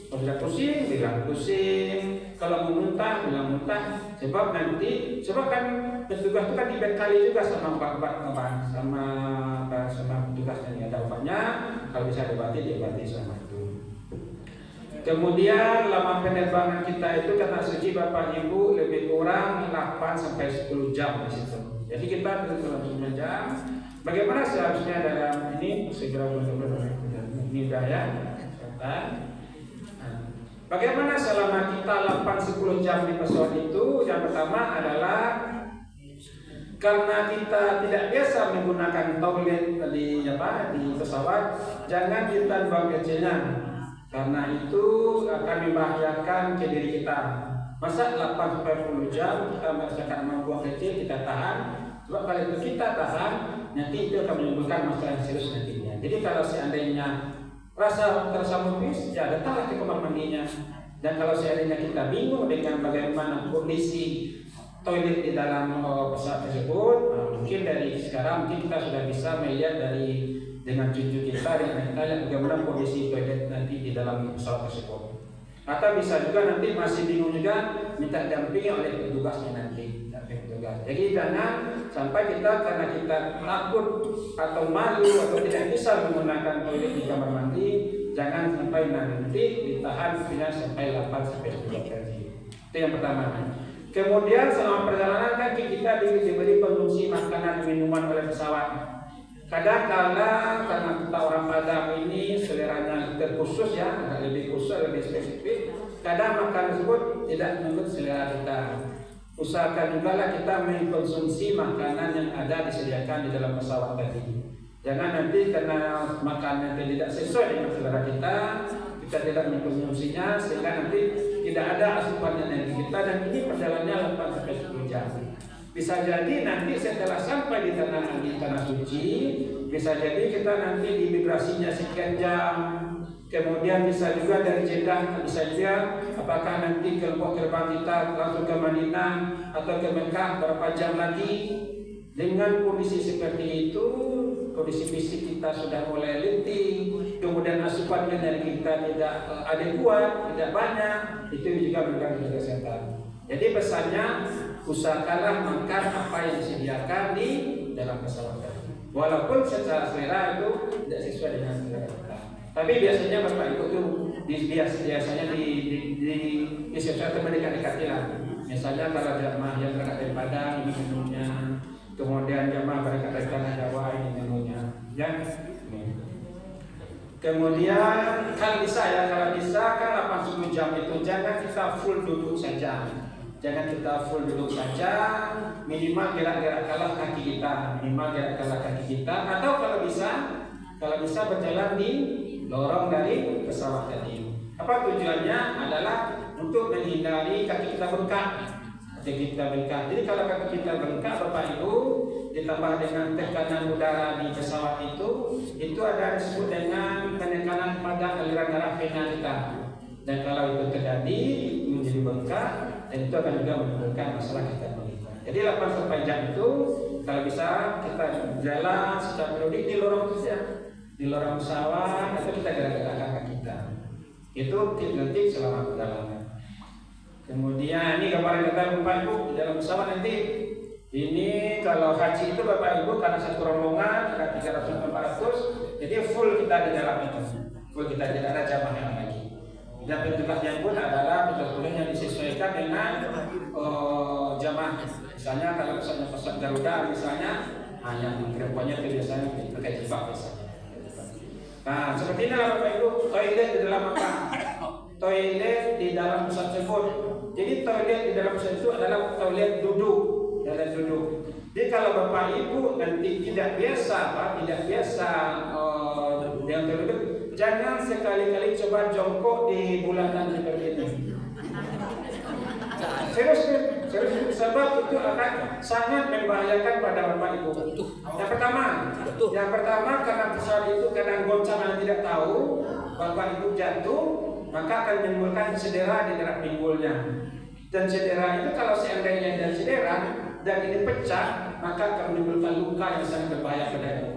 Kalau sudah pusing, bilang pusing. Kalau mau muntah, bilang muntah. Sebab kan petugas itu kan dibekali juga sama sama petugas yang ada obatnya. Kalau bisa diobati sama itu. Kemudian lama penerbangan kita itu kata suci Bapak Ibu lebih kurang 8 sampai 10 jam di situ. Jadi kita dalam 9 jam. Bagaimana seharusnya dalam ini segera ini ya. Bagaimana selama kita 8-10 jam di pesawat itu? Yang pertama adalah karena kita tidak biasa menggunakan toilet di pesawat, jangan kita buang kecilnya, karena itu akan membahayakan ke diri kita. Masa 8-10 jam kita merasakan membuang kecil, kita tahan. Sebab kalau itu kita tahan, nanti itu akan menimbulkan masalah yang serius nantinya. Jadi kalau seandainya terasa mupis, ya datanglah ke kamar mandinya. Dan kalau seandainya kita bingung dengan bagaimana kondisi toilet di dalam pesawat tersebut, mungkin dari sekarang mungkin kita sudah bisa melihat dengan cucu kita, dengan kita lihat bagaimana kondisi toilet nanti di dalam pesawat tersebut. Atau bisa juga nanti masih bingung juga, minta dampingi oleh petugasnya nanti. Jadi jangan sampai kita karena kita takut atau malu atau tidak bisa menggunakan toilet di kamar mandi, jangan sampai nanti ditahan sampai 8-10 kali. Itu yang pertama. Kemudian selama perjalanan kan kita diberi konsumsi makanan dan minuman oleh pesawat. Kadang-kala karena kita orang Padang ini seleranya terkhusus ya, agak lebih khusus, lebih spesifik. Kadang makan tersebut tidak menurut selera kita. Usahakan juga lah kita mengkonsumsi makanan yang ada disediakan di dalam pesawat tadi. Jangan nanti karena makanan yang tidak sesuai dengan selera kita tidak mengkonsumsinya sehingga nanti tidak ada asupan energi kita, dan ini perjalanannya 8-10 jam. Bisa jadi nanti setelah sampai di tanah suci, bisa jadi kita nanti di imigrasinya sekian jam. Kemudian bisa juga dari Jeddah, bisa juga apakah nanti kelompok terbang kita langsung ke Madinah atau ke Mekah berapa jam lagi. Dengan kondisi seperti itu, kondisi fisik kita sudah mulai letih, kemudian asupan energi kita tidak adekuat, tidak banyak, itu juga mengganggu kesehatan. Jadi pesannya, usahakanlah makan apa yang disediakan di dalam pesawat tadi. Walaupun secara selera itu tidak sesuai dengan selera kita. Tapi biasanya Bapak Ibu itu biasanya disesuaikan mendekat-dekati lah. Misalnya kalau jamaah yang berangkat dari Padang ini menunya, kemudian jamaah berangkat dari Tanah Jawa ini menunya. Ya. Kemudian kalau bisa kan 80 jam itu jangan kita full duduk saja. Jangan kita full duduk saja, minimal gerak-gerakkanlah kaki kita, atau kalau bisa berjalan di lorong dari pesawat tadi. Apa tujuannya? Adalah untuk menghindari kaki kita bengkak. Jadi kalau kaki kita bengkak, Bapak Ibu, ditambah dengan tekanan udara di pesawat itu ada disebut dengan penekanan pada aliran darah vena kita. Dan kalau itu terjadi menjadi bengkak, dan itu akan juga menimbulkan masalah kita meninggal. Jadi 8 jam itu kalau bisa kita jalan secara periodik di lorong di lorong pesawat, atau kita gerak-gerakkan kaki kita. Itu nanti selama perjalanan. Kemudian ini gambaran kita Bapak Ibu di dalam pesawat nanti. Ini kalau haji itu Bapak Ibu karena satu rombongan ada 300-400, jadi full kita di dalam itu. Full kita tidak ada jamaah yang lagi. Dan petugasnya pun adalah petugas yang disesuaikan dengan jamaah. Misalnya kalau pesawat Garuda misalnya hanya perempuannya itu biasanya pakai jilbab biasanya. Nah, seperti inilah Bapak Ibu, toilet di dalam apa? Toilet di dalam pesawat tersebut. Jadi toilet di dalam pesawat itu adalah toilet duduk. Jadi kalau Bapak Ibu nanti tidak biasa yang terduduk, jangan sekali-kali coba jongkok di bulatan seperti ini. Serius, sebab itu akan sangat membahayakan pada Bapak Ibu. Yang pertama karena pesawat itu kadang goncang dan tidak tahu, Bapak Ibu jatuh, maka akan menimbulkan cedera di daerah pinggulnya. Dan cedera itu kalau seandainya ada cedera dan ini pecah, maka akan menimbulkan luka yang sangat berbahaya pada ibu.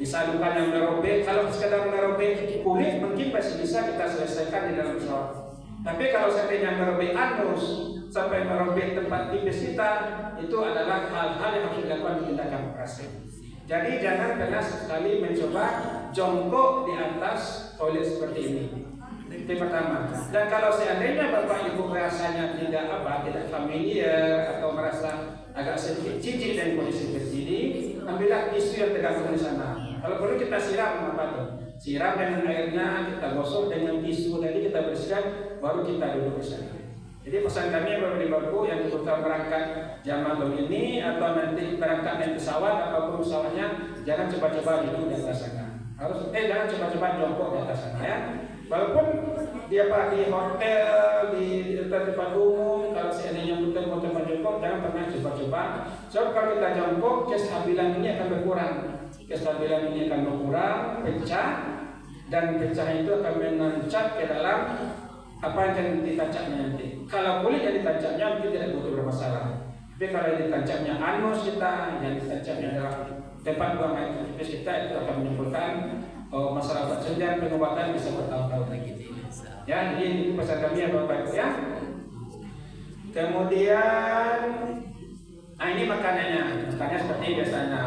Bisa luka yang merobek, kalau sekedar merobek kulit mungkin masih bisa kita selesaikan di dalam pesawat. Tapi kalau seandainya merobek anus sampai merobek tempat tipis kita, itu adalah hal-hal yang harus dilakukan tindakan operasi. Jadi jangan pernah sekali mencoba jongkok di atas toilet seperti ini. Itu pertama. Dan kalau seandainya Bapak Ibu rasanya tidak familiar atau merasa agak sedikit jijik dengan kondisi seperti ini, ambillah tisu yang tergantung di sana. Kalau perlu kita siram siram dengan airnya, kita gosok dengan tisu tadi, kita bersihkan, baru kita duduk di sana. Jadi pesan kami Bapak Ibu yang kebetulan berangkat jamaah begini atau nanti berangkat naik pesawat apapun pesawatnya, jangan coba-coba duduk di atas sana. Jangan coba-coba jongkok di atas sana ya. Walaupun dia di hotel, di tempat umum, kalau seandainya betul tempat jongkok, jangan pernah coba-coba. Sebab kalau kita jongkok, kestabilan ini akan berkurang. Kestabilan ini akan berkurang, pecah, dan pecah itu akan menancap ke dalam apa yang ditancapnya nanti. Kalau kulit yang ditancapnya mungkin tidak begitu bermasalah. Tapi kalau yang ditancapnya anus kita, yang ditancapnya adalah tempat buang air tipis kita, itu akan menimbulkan masalah dan pengobatan bisa bertahun-tahun lagi. Ya, jadi itu pesan kami ya Bapak Ibu ya. Kemudian, ini makanannya seperti biasanya.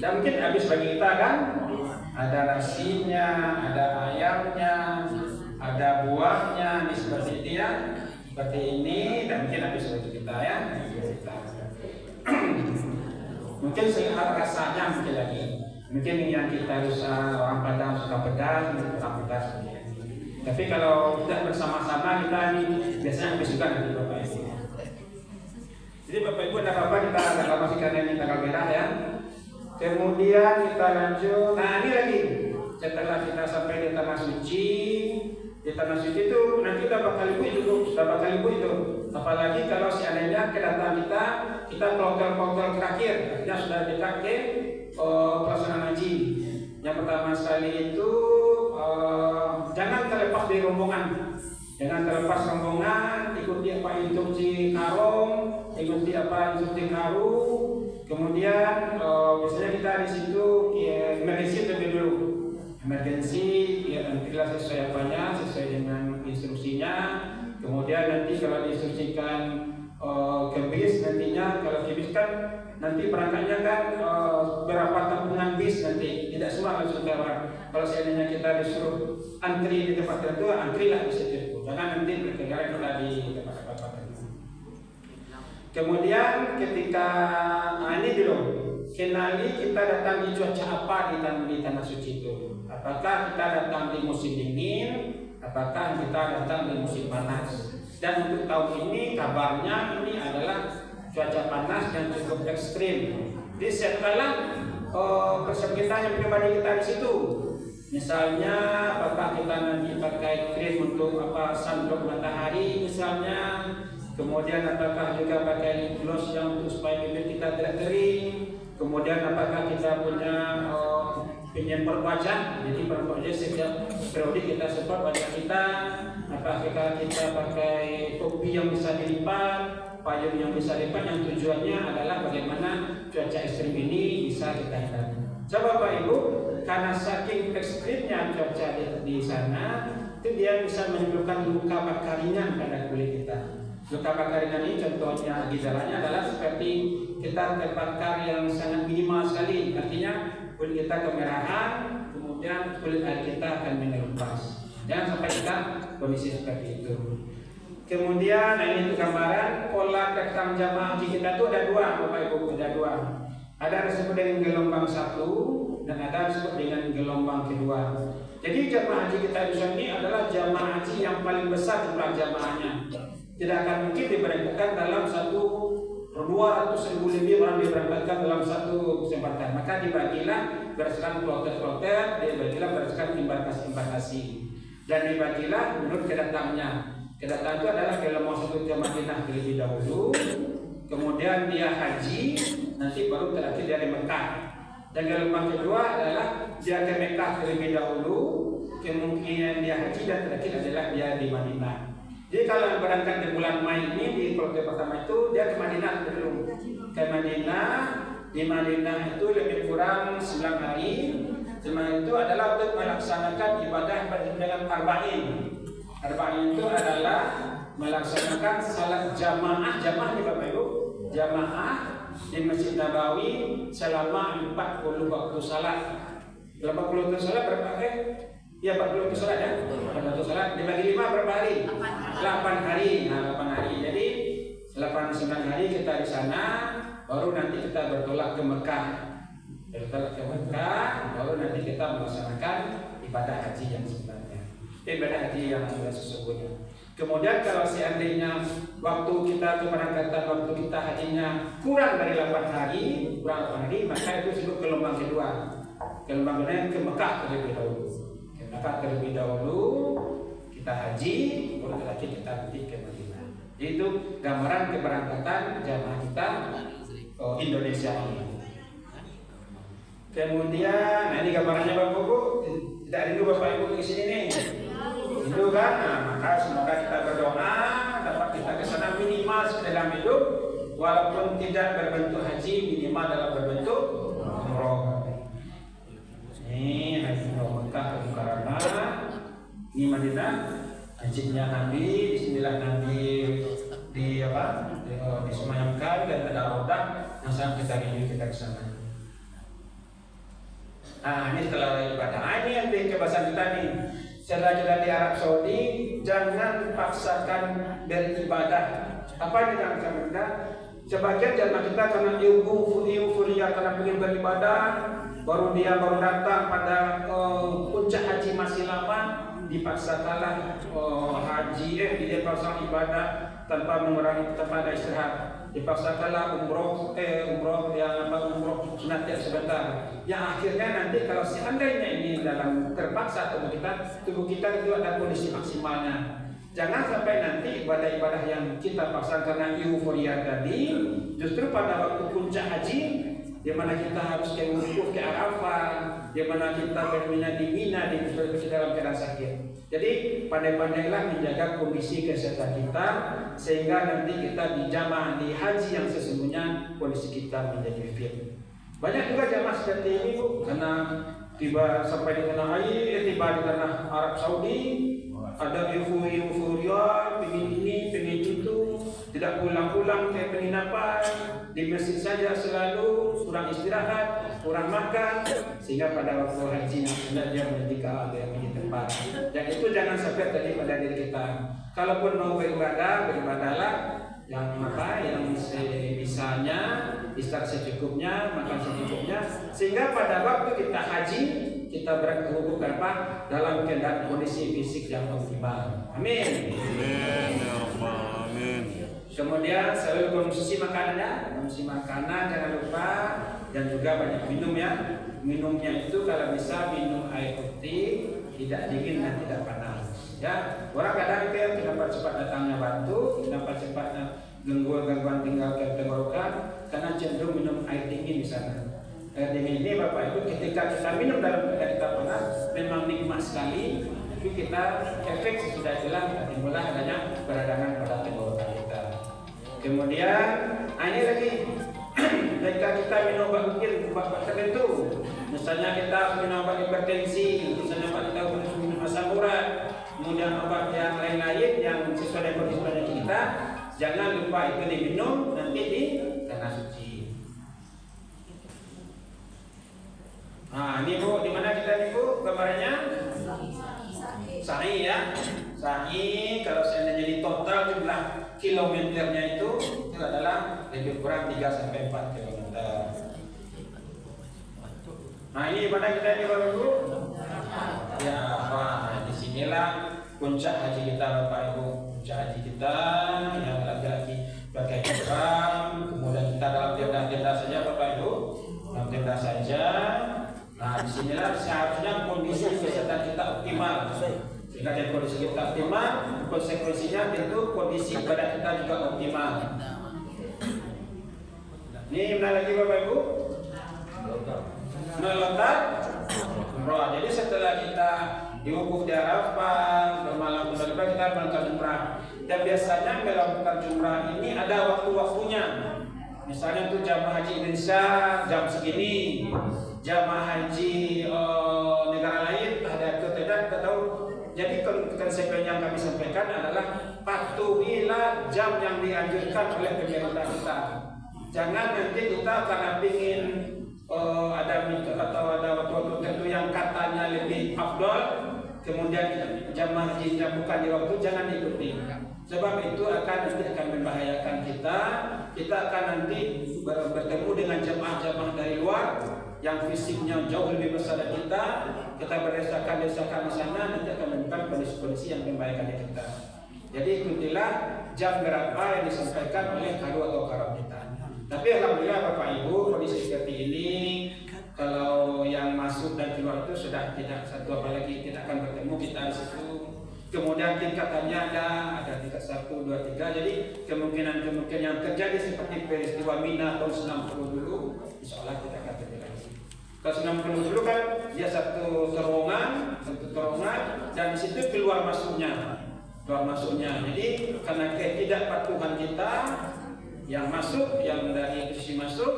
Dan mungkin habis bagi kita kan, ada nasinya, ada ayamnya, ada buahnya, ini seperti itu ya, seperti ini, dan mungkin habis bagi kita ya. Mungkin sehat rasanya mungkin lagi. Mungkin yang kita orang Padang suka pedas, kurang pedas. Tapi kalau tidak bersama-sama kita ini biasanya habis juga nanti Bapak Ibu. Jadi Bapak Ibu tidak apa-apa kita tanggal masih karena ini tanggal merah ya. Kemudian kita lanjut. Nah ini lagi setelah kita sampai di tanah suci. Di tanah suci itu nanti berapa kali itu. Apalagi kalau seandainya kedatangan kita kloter terakhir, artinya sudah dekat ke pelaksanaan haji. Yang pertama sekali itu jangan terlepas dari rombongan. Jangan terlepas rombongan, ikuti apa instruksi karong, ikuti apa instruksi karu. Kemudian biasanya kita di situ emergency terlebih dulu. Emergency ya nantilah sesuai apanya, sesuai dengan instruksinya. Kemudian nanti kalau diinstruksikan ke bis nantinya, kalau ke bis kan nanti berangkatnya kan berapa tabungan bis nanti, tidak semua langsung lewat. Kalau seandainya kita disuruh antri di tempat tertentu, antrilah di situ. Jangan nanti berkejaran kita di tempat-tempat tertentu. Kemudian ketika ini dulu, kenali kita datang di cuaca apa di tanah suci itu. Apakah kita datang di musim dingin, apakah kita datang di musim panas. Dan untuk tahun ini kabarnya ini adalah cuaca panas yang cukup ekstrim. Jadi setelah persiapan kita yang pribadi kita di situ, misalnya apakah kita nanti pakai krim untuk sunblock matahari misalnya, kemudian apakah juga pakai lip gloss yang untuk supaya bibir kita tidak kering, kemudian apakah kita punya penyemprot wajah, jadi wajah setiap periode kita semprot wajah kita, apakah kita pakai topi yang bisa dilipat, payung yang bisa lipat, yang tujuannya adalah bagaimana cuaca ekstrim ini bisa kita hindari. Coba Bapak Ibu, karena saking ekstrimnya cuaca di sana, itu dia bisa menimbulkan luka bakar ringan pada kulit kita. Luka bakar ringan ini contohnya gejalanya adalah seperti kita terbakar yang sangat minimal sekali, artinya kulit kita kemerahan, kemudian kulit air kita akan mengelupas. Jangan sampai kita kondisi seperti itu. Kemudian ini untuk gambaran pola rekam jamaah haji kita itu ada dua, Bapak Ibu, ada dua. Ada disebut dengan gelombang 1 dan ada disebut dengan gelombang kedua. Jadi jamaah haji kita di sini adalah jamaah haji yang paling besar jumlah jamaahnya. Tidak akan mungkin diberangkatkan dalam 200.000 lebih orang diberangkatkan dalam satu kesempatan. Maka dibagilah berdasarkan kloter-kloter, dibagilah berdasarkan embarkasi-embarkasi, dan dibagilah menurut kedatangannya. Kedatangan itu adalah gelombang 1 ke Madinah terlebih dahulu, kemudian dia haji, nanti baru terakhir dia di Mekah. Dan gelombang kedua adalah dia ke Mekah terlebih dahulu, kemungkinan dia haji, dan terakhir adalah dia di Madinah. Jadi kalau berangkat di bulan Mei ini di kloter pertama itu dia ke Madinah dulu. Ke Madinah, di Madinah itu lebih kurang 9 hari. 9 itu adalah untuk melaksanakan ibadah dengan arba'in. Arba'in itu adalah melaksanakan salat jamaah di Bapak Ibu, jamaah di Masjid Nabawi selama 40 waktu salat. 40 waktu salat berapa hari? Ya 40 waktu salat ya. 40 salat dibagi 5 berapa hari? 8 hari. Nah, 8 hari. Jadi 8-9 hari kita di sana, baru nanti kita bertolak ke Mekah. Bertolak ke Mekah, baru nanti kita melaksanakan ibadah haji yang sebenarnya. ibadah haji yang sesungguhnya. Kemudian kalau seandainya waktu kita keberangkatan, waktu kita hajinya kurang dari 8 hari, maka itu disebut gelombang kedua. Gelombang kedua ke Mekah terlebih dahulu. Ke Mekah terlebih dahulu, kita haji, baru lagi kita nanti ke Madinah. Itu gambaran keberangkatan jamaah kita Indonesia ini. Kemudian, nah ini gambarannya Bapak Ibu. Tidak rindu Bapak Ibu di sini nih. Itu kan, nah, maka semoga kita berdoa dapat kita ke sana minimal dalam hidup, walaupun tidak berbentuk haji, minimal dalam berbentuk umroh. Ini haji umroh Mekah ke Mukarramah, ini Madinah, masjidnya Nabi, Bismillah Nabi disemayamkan dan ada rodah yang sangat kita rindu kita ke sana. Nah, ini setelah ibadah. Ini yang kebiasaan kita nih. Setelah kita di Arab Saudi, jangan paksakan beribadah. Apa yang kita kita? Sebagian jamaah kita karena euforia karena ingin beribadah, baru datang pada puncak haji masih lama, dipaksakanlah haji dipaksa ibadah tanpa mengurangi tempat istirahat. Dipaksakanlah umroh sunat sebentar. Yang akhirnya nanti kalau seandainya ini dalam terpaksa tubuh kita itu ada kondisi maksimalnya. Jangan sampai nanti ibadah-ibadah yang kita paksa karena euforia tadi, justru pada waktu puncak haji, di mana kita harus ke wukuf ke Arafah, di mana kita berminat di Mina di dalam keadaan sakit. Jadi pandai-pandailah menjaga kondisi kesehatan kita sehingga nanti kita di jamaah di haji yang sesungguhnya kondisi kita menjadi fit. Banyak juga jamaah seperti ini Bu, karena tiba sampai di tanah air, tiba di tanah Arab Saudi, ada euforia, pengen ini, pengen itu, tidak pulang-pulang ke penginapan, di masjid saja selalu, kurang istirahat, kurang makan, sehingga pada waktu haji dia menjadi keadaan di tempat. Dan itu jangan sampai terjadi pada diri kita. Kalaupun mau beribadah, beribadahlah yang sebisanya, istirahat secukupnya, makan secukupnya, sehingga pada waktu kita haji kita berhubung dalam keadaan kondisi fisik yang optimal. Amin. Amin. Kemudian selalu konsumsi makanan, jangan lupa, dan juga banyak minum ya. Minumnya itu kalau bisa minum air putih, tidak dingin dan tidak panas. Ya, orang kadang itu kenapa cepat datangnya batuk, kenapa cepatnya gangguan tinggal ke tenggorokan, karena cenderung minum air dingin di sana. Air dingin ini Bapak Ibu ketika kita minum dalam keadaan kita panas memang nikmat sekali, tapi kita efek sesudah hilang timbullah adanya peradangan pada tenggorokan kita. Kemudian ini lagi ketika kita minum obat tertentu, misalnya kita minum obat hipertensi, misalnya kita minum asam urat, kemudian obat yang lain-lain yang sesuai dengan kondisi penyakit kita, jangan lupa itu diminum nanti di tanah suci. Nah, ini Bu, di mana kita nih Bu? Gambarnya? Sa'i ya. Sa'i kalau seandainya di total jumlah kilometernya itu adalah lebih kurang 3 sampai 4 kilometer. Nah, ini di mana kita nih Bapak Ibu? Ya, wah, di sinilah puncak haji kita Bapak Ibu. Puncak haji kita yang lagi-lagi pakai ihram, kemudian kita dalam tenda-tenda saja Bapak Ibu. Dalam tenda saja. Nah, di sinilah seharusnya kondisi kesehatan kita optimal. Jika kondisi kita optimal, konsekuensinya tentu kondisi ibadah kita juga optimal. Ini mana lagi Bapak Ibu? Melontar umrah. Jadi setelah kita diwukuf di Arafah, bermalam Muzdalifah, kita berangkat umrah. Dan biasanya melontar umrah ini ada waktu-waktunya. Misalnya untuk jamaah haji Indonesia jam segini, jamaah haji negara lain ada kita tahu. Jadi konsekuensi yang kami sampaikan adalah patuhilah jam yang dianjurkan oleh pemerintah kita. Jangan nanti kita karena ingin ada atau ada waktu tertentu yang katanya lebih afdol, kemudian jamaah hajinya bukan di waktu, jangan ikuti. Sebab itu nanti akan membahayakan kita. Kita akan nanti bertemu dengan jamaah-jamaah dari luar yang fisiknya jauh lebih besar dari kita. Kita berdesakan di sana, nanti akan menyebabkan menimbulkan kondisi-kondisi yang membahayakan kita. Jadi ikutilah jam berapa yang disampaikan oleh kadu atau karam kita. Tapi alhamdulillah Bapak Ibu, kondisi seperti ini kalau yang masuk dan keluar itu sudah tidak satu, apalagi tidak akan bertemu kita di situ. Kemudian tingkatannya ada tingkat 1, 2, 3. Jadi kemungkinan yang terjadi seperti peristiwa Mina tahun 90 dulu, insya Allah tidak akan terjadi lagi. Kalau 90 dulu kan dia satu terowongan dan di situ keluar masuknya. Jadi karena ketidakpatuhan kita yang masuk, yang dari posisi masuk,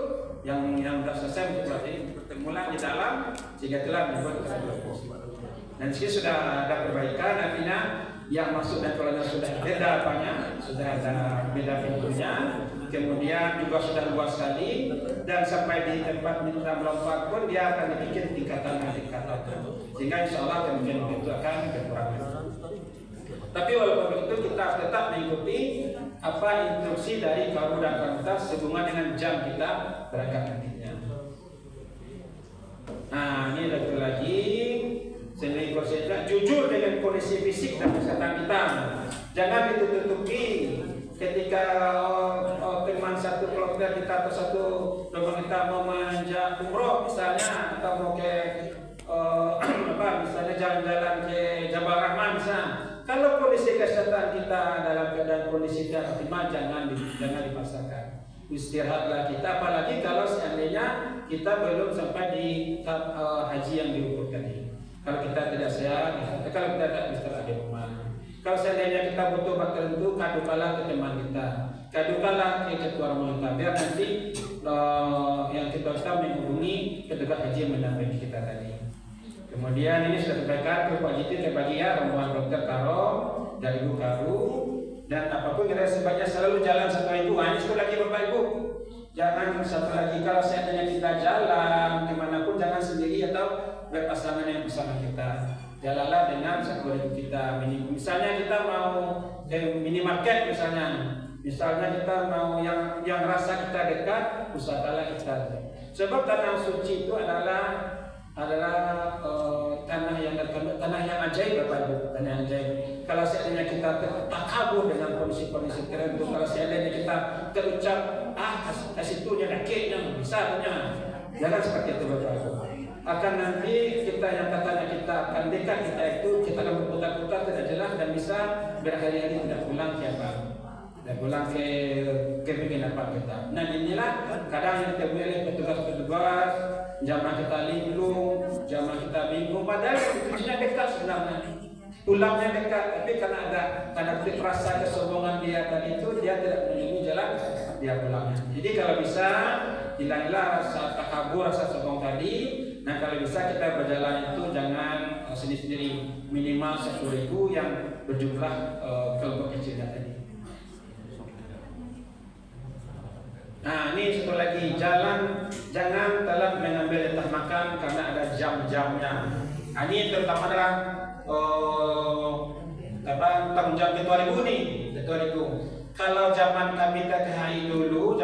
yang sudah selesai bertemulah di dalam sehingga telah membuat kerugian. Dan sini sudah ada perbaikan, artinya yang masuk dan keluarnya sudah beda apanya, sudah ada beda pintunya, kemudian juga sudah luas sekali, dan sampai di tempat minta melompat pun dia akan dibikin tingkatan, sehingga insya Allah kemungkinan itu akan berkurang. Tapi walaupun itu kita tetap mengikuti apa instruksi dari kamu dan komunitas sehubungan dengan jam kita berangkat nantinya. Nah, ini lagi sendiri konsepnya jujur dengan kondisi fisik dan kesehatan kita. Jangan ditutupi ketika teman satu keluarga kita atau satu teman kita mau menjak umroh misalnya, atau mau ke misalnya jalan-jalan ke Jabal Rahman misalnya. Kalau kondisi kesehatan kita dalam keadaan kondisi tidak optimal, jangan dipaksakan. Istirahatlah kita, apalagi kalau seandainya kita belum sampai di haji yang diukur tadi. Kalau kita tidak sehat, kalau kita tidak istirahat di rumah. Kalau seandainya kita butuh obat tertentu, kadukanlah ke teman kita, kadukanlah ke ketua rombongan kita, biar nanti yang kita menghubungi petugas haji yang mendampingi kita tadi. Kemudian ini sudah disampaikan ke Pak Jiti, terbagi ya rombongan dokter Karo dari Ibu Karu, dan apapun kita sebaiknya selalu jalan satu ibu. Ini sekali lagi Bapak Ibu, jangan satu lagi kalau seandainya kita jalan kemanapun jangan sendiri atau berpasangan yang bersama kita. Jalanlah dengan satu ibu kita. Misalnya kita mau ke minimarket misalnya kita mau yang rasa kita dekat, usahakanlah kita. Sebab tanah suci itu adalah tanah yang ajaib Bapak Ibu, tanah yang ajaib. Kalau seandainya kita takabur dengan kondisi-kondisi tertentu, kalau seandainya kita terucap kasitunya dakiknya besarnya, jangan seperti itu Bapak Ibu. Akan nanti kita yang katanya kita akan dekat kita akan berputar-putar tidak jelas dan bisa berhari-hari tidak pulang dan pulang ke penginapan kita. Nah inilah kadang yang ditemui oleh petugas-petugas, jamaah kita linglung, jamaah kita bingung, padahal tujuannya dekat sebenarnya, pulangnya dekat, tapi karena rasa kesombongan dia tadi itu, dia tidak menemui jalan dia pulangnya. Jadi kalau bisa hilanglah rasa takabur, rasa sombong tadi. Nah kalau bisa kita berjalan itu jangan sendiri-sendiri, minimal 10.000 yang berjumlah kelompok kecilnya tadi. Nah ini satu lagi, jangan telat mengambil jatah makan karena ada jam-jamnya. Nah, ini terutama adalah tanggung jawab ketua ribu nih, ketua ribu. Kalau zaman kami TKI dulu,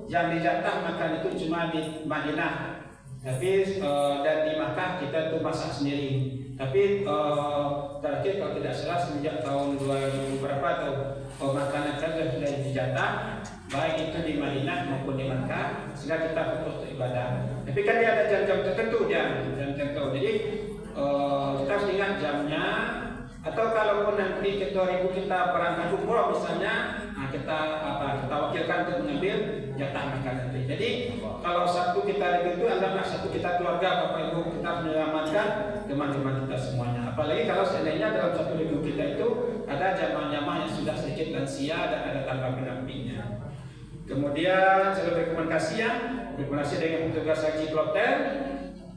yang dijatah makan itu cuma di Madinah. Tapi dan di Makkah kita tuh masak sendiri. Tapi terakhir kalau tidak salah sejak tahun 2000 berapa tuh makanan kita sudah dijatah, baik itu di Madinah maupun di Makkah, sehingga kita fokus untuk ibadah. Tapi kan dia ada jam-jam tertentu Jadi kita harus ingat jamnya. Atau kalaupun nanti ketua ribu kita berangkat umroh misalnya, kita wakilkan untuk mengambil jatah makan nanti. Jadi kalau satu kita ribu itu anggaplah satu kita keluarga Bapak Ibu, kita menyelamatkan teman-teman kita semuanya. Apalagi kalau seandainya dalam satu ribu kita itu ada jamaah-jamaah yang sudah sedikit lansia dan ada tanpa pendampingnya. Kemudian saya berkomunikasi dengan petugas haji kloter.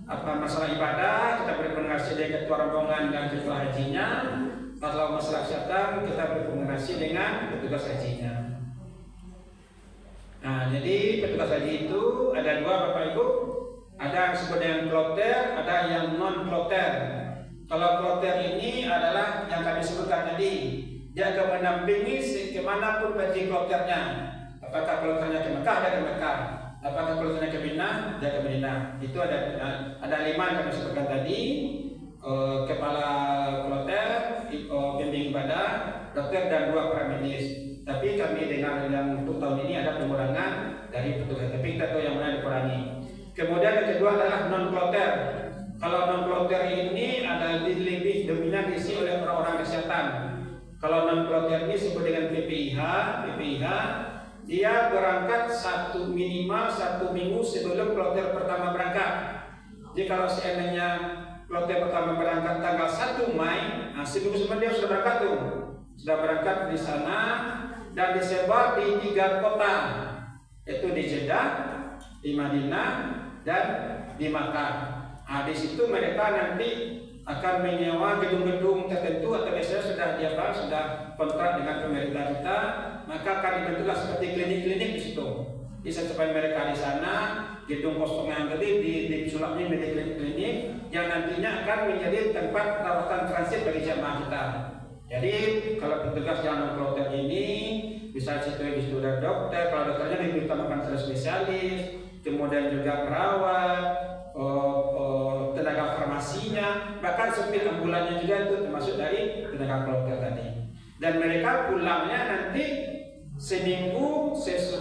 Apa masalah ibadah kita berkomunikasi dengan ketua rombongan dan ketua hajinya. Kalau masalah kesehatan kita berkomunikasi dengan petugas hajinya. Nah jadi petugas haji itu ada dua Bapak Ibu, ada yang disebut dengan kloter, ada yang non kloter. Kalau kloter ini adalah yang kami sebutkan tadi, dia akan menampingi kemanapun pergi kloternya. Apakah kloternya ke Mekah, ada ke Mekah. Apakah kloternya ke Mina, dia ke Mina. Itu ada 5 yang kami sebutkan tadi. Kepala dan 2 paramedis. Tapi kami dengar yang untuk tahun ini ada pengurangan dari petugas, tapi kita tahu yang mana dikurangi. Kemudian yang kedua adalah non-kloter. Kalau non-kloter ini ada lebih dominan diisi oleh orang-orang kesehatan. Kalau non-kloter ini disebut dengan PPIH, dia berangkat minimal 1 minggu sebelum kloter pertama berangkat. Jadi kalau seandainya kloter pertama berangkat tanggal 1 Mei, seminggu sebelum dia sudah berangkat tuh. Sudah berangkat di sana dan disebar di 3 kota, yaitu di Jeddah, di Madinah, dan di Makkah. Di situ mereka nanti akan menyewa gedung-gedung tertentu atau biasanya sudah kontrak dengan pemerintah kita, maka akan dibentuklah seperti klinik-klinik di situ. Bisa supaya mereka di sana gedung kosong yang gede disulapnya menjadi klinik-klinik yang nantinya akan menjadi tempat perawatan transit bagi jamaah kita. Jadi kalau petugas yang non-kloter ini bisa di situ ada dokter, kalau dokternya diutamakan spesialis, kemudian juga perawat, tenaga farmasinya, bahkan supir ambulannya juga itu termasuk dari tenaga kloter tadi. Dan mereka pulangnya nanti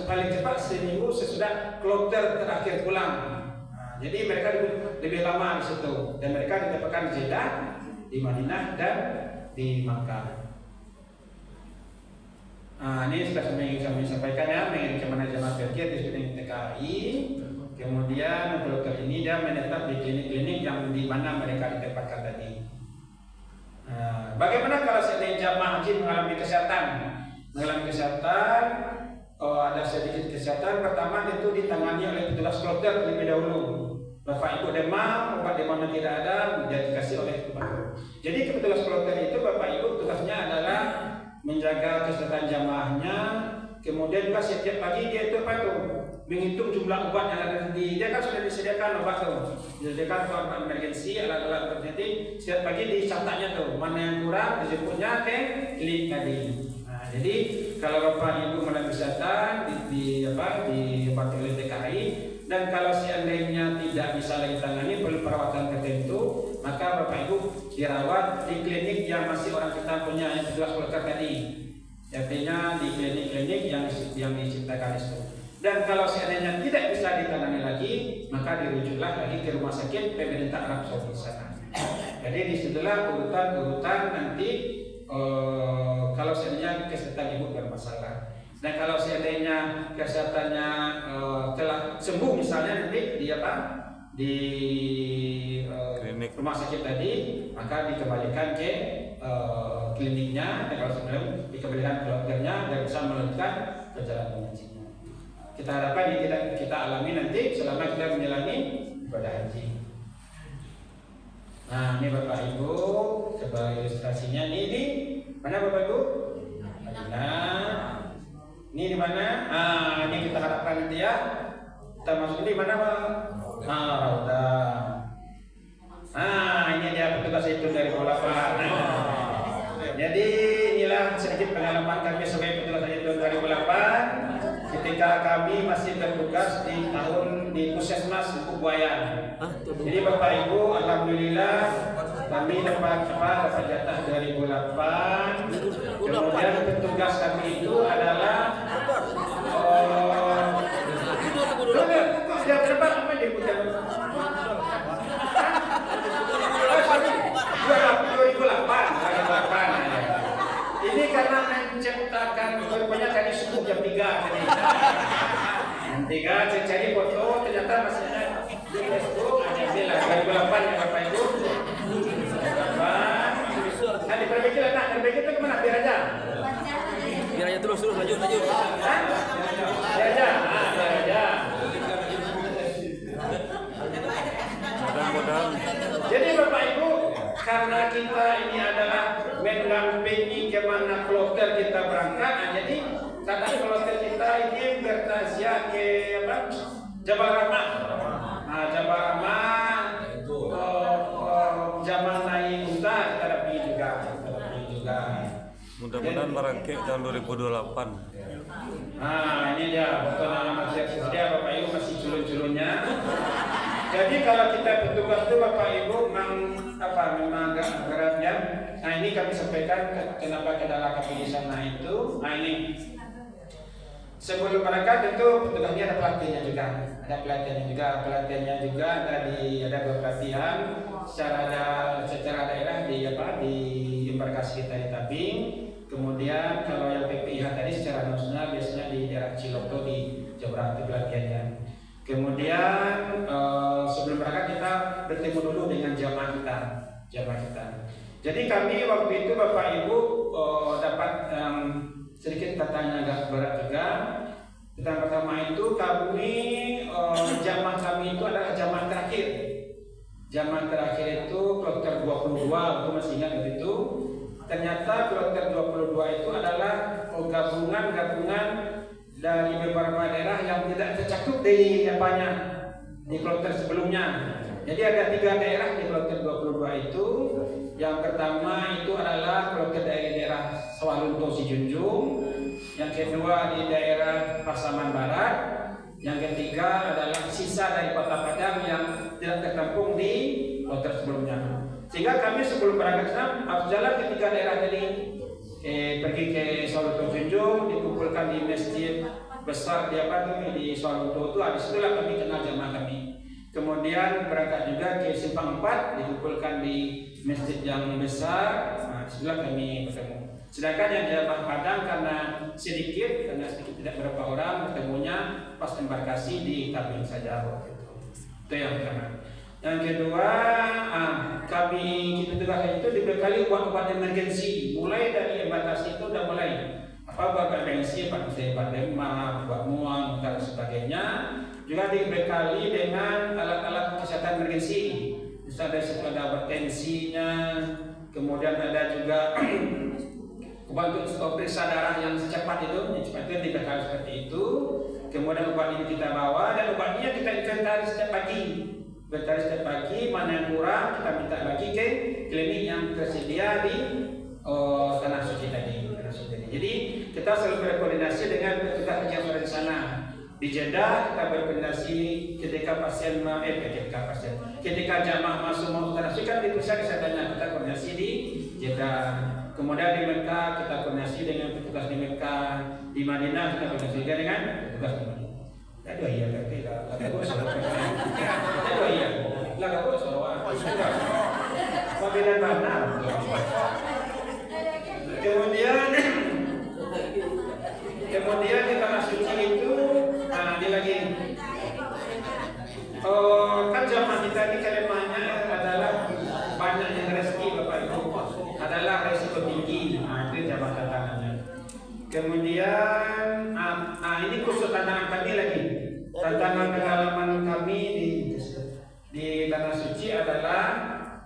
paling cepat seminggu sesudah kloter terakhir pulang. Jadi mereka lebih lama di situ dan mereka ditempatkan di Jeddah, di Madinah dan di Makkah. Ini sudah kami sampaikan ya, mengenai manajemen terkait di Sudin TKI. Kemudian dokter ini dia menetap di klinik-klinik yang di mana mereka ditempatkan tadi. Bagaimana kalau seandainya jamaah haji mengalami kesehatan? Ada sedikit kesehatan. Pertama tentu ditangani oleh petugas kloter terlebih dahulu. Bapak Ibu demam, obat demamnya tidak ada, dia dikasih oleh petugas. Jadi petugas kloter itu Bapak Ibu tugasnya adalah menjaga kesehatan jamaahnya. Kemudian juga setiap pagi dia itu menghitung jumlah obat yang ada di dia kan sudah disediakan obat tuh, disediakan obat emergensi, alat-alat tertentu. Setiap pagi dicatatnya tuh mana yang kurang dijemputnya ke klinik tadi. Jadi kalau Bapak Ibu mendapat kesehatan di oleh TKI, dan kalau seandainya tidak bisa lagi tangani perlu perawatan tertentu, maka Bapak Ibu dirawat di klinik yang masih orang kita punya yang petugas kloter tadi. Artinya di klinik-klinik yang diciptakan itu. Dan kalau seandainya tidak bisa ditangani lagi, maka dirujuklah lagi ke rumah sakit pemerintah Arab Saudi sana. Jadi disitulah urutan nanti kalau seandainya kesehatan ibu bermasalah. Dan kalau seandainya kesehatannya telah sembuh misalnya nanti di rumah sakit tadi, maka dikembalikan ke kliniknya, dan kalau sebelum dikembalikan ke dokternya dan bisa melanjutkan perjalanan hajinya. Kita harapkan ini tidak kita alami nanti selama kita menjalani ibadah haji. Nah, ini Bapak Ibu sebagai ilustrasinya. Ini di mana Bapak Ibu? Nah, ini di mana? Ini kita harapkan nanti ya. Kita masuk di mana Pak? Raudah. Ini dia petugas itu dari Bolapan. Jadi inilah sedikit pengalaman kami sebagai petugas itu dari Bolapan ketika kami masih bertugas di Puskesmas Bubuayan. Jadi Bapak Ibu, alhamdulillah kami dapat jatah dari Bolapan. Kemudian petugas kami itu adalah ini karena menciptakan rupanya tadi subuh jam 3 tadi. Jam 3 saya cari foto ternyata masih ada di Facebook, ada bilang 2008 ya Bapak Ibu. Nah diperbaiki lah, diperbaiki itu kemana? Biar aja terus lanjut. Biar aja. Jadi Bapak Ibu, karena kita ini adalah mendampingi kemana kloter kita berangkat, jadi kadang kloter kita ini bertaziah ke Jabal Rahmah. Jabal Rahmah, Jamal Naik Unta kita pergi juga. Mudah-mudahan merangkik tahun 2028. Ini dia foto nama dia Bapak Ibu masih culun-culunnya. Jadi kalau kita petugas itu Bapak Ibu memang agak berat ya. Nah ini kami sampaikan kenapa kendala kami di sana itu. Nah ini sebelum berangkat tentu petugasnya ada pelatihannya juga, pelatihannya juga ada pelatihan secara daerah di embarkasi kita di Tabing. Kemudian kalau yang PPIH tadi secara nasional biasanya di daerah Ciloto di Jawa Barat itu pelatihannya. Kemudian sebelum berangkat kita bertemu dulu dengan jamaah kita. Jadi kami waktu itu Bapak Ibu dapat sedikit katanya agak berat juga. Yang pertama itu kami jamaah kami itu adalah jamaah terakhir. Jamaah terakhir itu kloter 22, aku masih ingat begitu. Ternyata kloter 22 itu adalah gabungan dari beberapa daerah yang tidak tercakup di kloter sebelumnya. Jadi ada 3 daerah di kloter 22 itu. Yang pertama itu adalah kloter dari daerah Sawalunto Sijunjung, yang kedua di daerah Pasaman Barat, yang ketiga adalah sisa dari Kota Padang yang tidak tertampung di kloter sebelumnya. Sehingga kami sebelum berangkat harus jalan ke 3 daerah tadi, pergi ke Sawalunto Sijunjung, dikumpulkan di masjid besar di Sawalunto itu. Habis itulah kami kenal jamaah kami. Kemudian berangkat juga ke Simpang 4, dikumpulkan di masjid yang besar. Nah, disitulah kami bertemu. Sedangkan yang jamaah Padang karena sedikit tidak berapa orang, bertemunya pas embarkasi di Tabing saja waktu itu. Itu yang pertama. Yang kedua, kita itu dibekali obat-obat emergensi. Mulai dari embarkasi itu udah mulai obat emergensi, obat demam, obat mual dan sebagainya. Juga dibekali dengan alat-alat kesehatan emergensi. Misalnya dari situ ada obat tensinya, kemudian ada juga obat untuk periksa darah yang secepat itu dibekali seperti itu. Kemudian obat ini kita bawa dan obatnya kita inventaris setiap pagi, mana yang kurang kita minta lagi ke klinik yang tersedia di Tanah Suci tadi. Jadi kita selalu berkoordinasi dengan petugas yang ada di sana. Di Jeddah kita berkoordinasi ketika jamaah masuk mau Tanah Suci kan diperiksa kesehatannya, kita koordinasi di Jeddah. Kemudian di Mekah kita koordinasi dengan petugas di Mekah, di Madinah kita koordinasi juga dengan petugas di Madinah. Aduh iya, kemudian di Tanah Suci itu dia lagi kan jamaah kita ini kelemahannya adalah banyaknya rezeki Bapak Ibu, adalah resiko tinggi. Itu jamaah tantangannya. Kemudian ini khusus tantangan kami lagi. Tantangan pengalaman kami di Tanah Suci adalah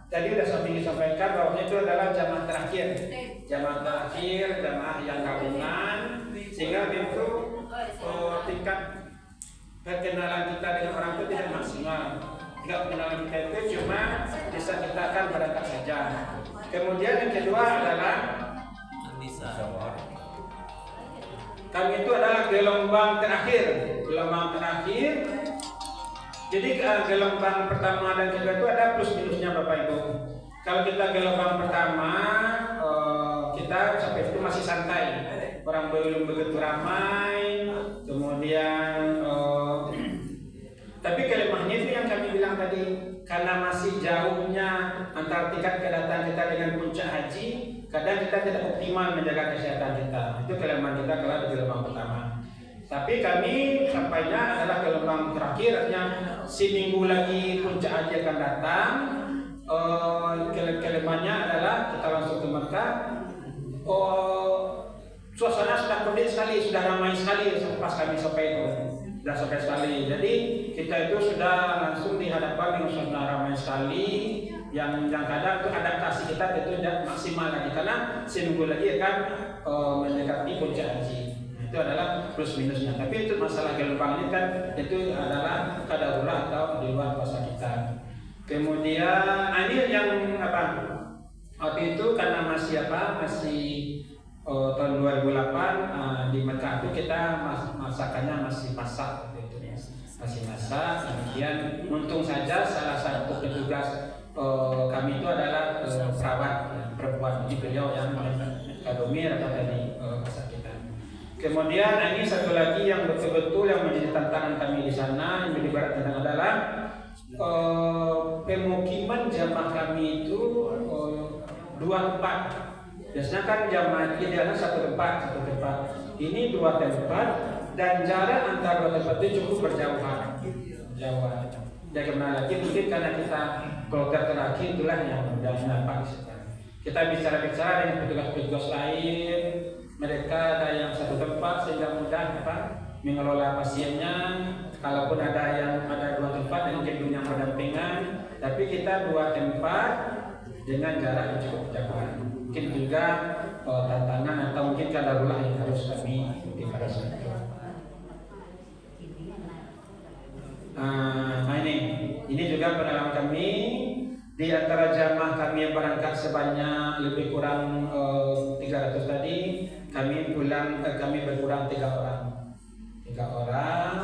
tadi sudah sampaikan bahwa itu adalah jamaah terakhir, jamaah yang gabungan, sehingga itu tingkat perkenalan kita dengan orang itu tidak maksimal. Tingkat perkenalan kita itu cuma bisa kita akan berangkat saja. Kemudian yang kedua adalah kami itu adalah gelombang terakhir. Jadi gelombang pertama dan kedua itu ada plus minusnya Bapak Ibu. Kalau kita gelombang pertama kita sampai itu masih santai, orang belum begitu ramai. Kemudian tapi kelemahannya itu yang kami bilang tadi, karena masih jauhnya antara tingkat kedatangan kita dengan puncak haji, kadang kita tidak optimal menjaga kesehatan kita. Itu kelemahan kita kalau di gelombang pertama. Tapi kami sampainya adalah gelombang terakhir, artinya seminggu lagi puncak haji akan datang. Kelemahannya adalah kita langsung ke Mekah. Suasana sudah kondit sekali, sudah ramai sekali pas kami sampai itu. Sudah sampai sekali. Jadi kita itu sudah langsung dihadapkan dengan suasana ramai sekali. Yang kadang itu adaptasi kita itu tidak maksimal lagi karena seminggu lagi akan mendekati puncak haji. Itu adalah plus minusnya. Tapi itu masalah gelombang ini kan itu adalah qadarullah atau di luar kuasa kita. Kemudian ini yang waktu itu karena masih tahun 2008 di Mekah itu kita masakannya masih masak gitu ya. Masih masak. Kemudian untung saja salah satu petugas kami itu adalah perawat perempuan. Labuan. Ini beliau yang kadomir atau tadi kesakitan. Kemudian ini satu lagi yang betul-betul yang menjadi tantangan kami di sana yang menjadi tentang adalah pemukiman jamaah kami itu 2 tempat. Biasanya kan jamaah idealnya satu tempat. Ini 2 tempat dan jarak antara 2 tempat itu cukup berjauhan. Jadi kemana lagi mungkin karena kita kloter terakhir itulah yang sudah nampak di situ. Kita bicara-bicara dengan petugas-petugas lain, mereka ada yang satu tempat sehingga mudah mengelola pasiennya. Kalaupun ada yang ada 2 tempat yang mungkin punya pendampingan, tapi kita 2 tempat dengan jarak yang cukup jauh. Mungkin juga tantangan atau mungkin kadarullah yang harus kami ikuti pada saat itu. Ini juga pengalaman kami di antara jamaah kami yang berangkat sebanyak lebih kurang 300 tadi, kami berkurang 3 orang. 3 orang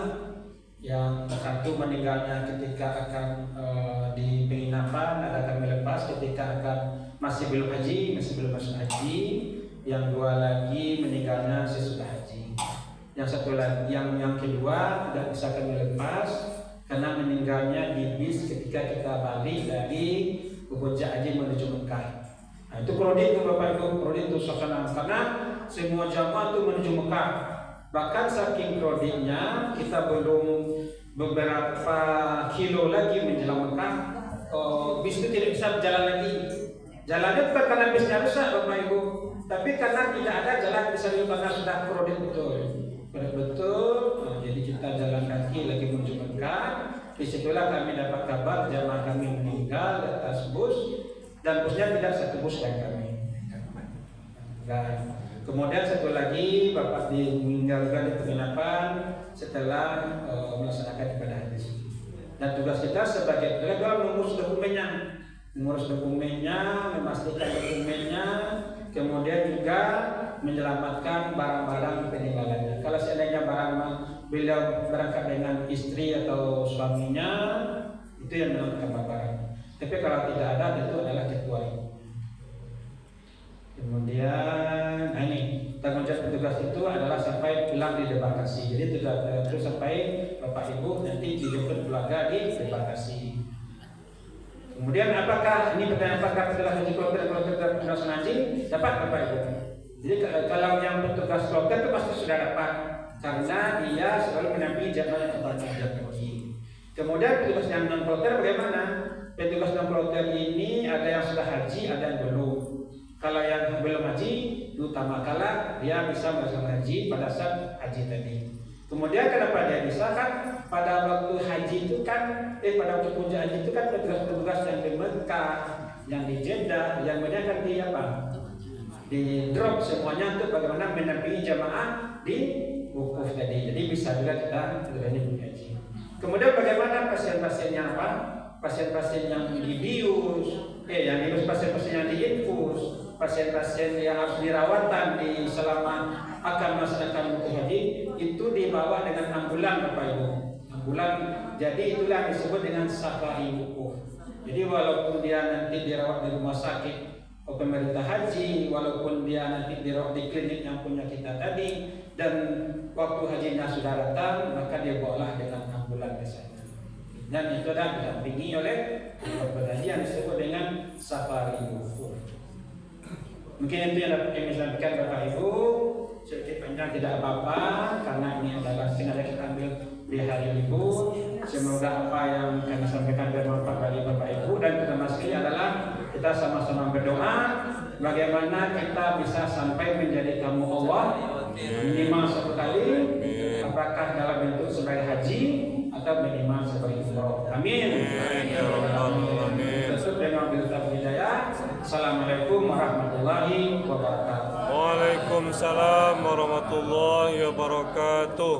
yang satu meninggalnya ketika akan di penginapan, ada kami lepas ketika akan masih belum masuk haji. Yang 2 lagi meninggalnya sesudah haji. Yang satu lagi, yang kedua tidak bisa kami lepas karena meninggalnya di bis ketika kita balik dari Puncak Haji menuju Mekah. Nah, itu kredit itu Bapak Ibu, kredit itu suasana karena semua jamaah itu menuju Mekah. Bahkan saking kreditnya kita belum beberapa kilo lagi menjelang Mekah, bis itu tidak bisa berjalan lagi. Jalannya bukan karena bisnya rusak Bapak Ibu, tapi karena tidak ada jalan bisa karena sudah kredit betul. Jadi kita jalan kaki lagi menuju Mekah. Disitulah kami dapat kabar jamaah kami meninggal di atas bus dan busnya tidak satu bus dengan kami. Dan kemudian satu lagi bapak meninggalkan di penginapan setelah melaksanakan ibadah haji. Dan tugas kita sebagai adalah mengurus dokumennya, memastikan dokumennya, kemudian juga menyelamatkan barang-barang peninggalannya. Kalau seandainya beliau berangkat dengan istri atau suaminya, itu yang menyelamatkan barang. Tapi kalau tidak ada, itu adalah ketua. Kemudian ini tanggung jawab petugas itu adalah sampai pulang di debarkasi. Jadi terus sampai Bapak Ibu nanti dijemput keluarga di debarkasi. Kemudian apakah setelah haji kloter pelaksanaan haji dapat Bapak Ibu? Jadi kalau yang petugas kloter itu pasti sudah dapat karena dia selalu menampingi jamaah yang haji. Kemudian petugas yang non kloter bagaimana? Petugas non kloter ini ada yang sudah haji, ada yang belum. Kalau yang belum haji, utamakanlah dia bisa melaksanakan haji pada saat haji tadi. Kemudian kenapa dia bisa kan pada waktu haji itu kan pada waktu puncak haji itu kan petugas-petugas yang di Mekah, yang di Jeddah, yang banyak kan di di drop semuanya untuk bagaimana menampingi jamaah di wukuf tadi. Jadi bisa juga kita haji. Kemudian bagaimana pasien-pasiennya pasien-pasien yang dibius, pasien-pasien yang diinfus, pasien-pasien yang harus dirawatan di selama akan melaksanakan wukuf haji itu dibawa dengan ambulan Bapak Ibu. Ambulan, jadi itulah disebut dengan safari wukuf. Jadi walaupun dia nanti dirawat di rumah sakit pemerintah haji, walaupun dia nanti dirawat di klinik yang punya kita tadi, dan waktu hajinya sudah datang, maka dia bawalah dengan ambulan ke sana. Dan itu adalah didampingi oleh haji yang disebut dengan safari wukuf. Mungkin itu yang dapat kami sampaikan Bapak Ibu. Sedikit panjang tidak apa-apa karena ini adalah sengaja kita ambil di hari libur. Semoga apa yang kami sampaikan bermanfaat bagi Bapak Ibu, dan terutama sekali adalah kita sama-sama berdoa bagaimana kita bisa sampai menjadi tamu Allah minimal 1 kali, apakah dalam bentuk sebagai haji atau minimal sebagai umroh. Amin. Tutup dengan berita hidayah. Assalamualaikum warahmatullahi wabarakatuh. Waalaikumsalam warahmatullahi wabarakatuh.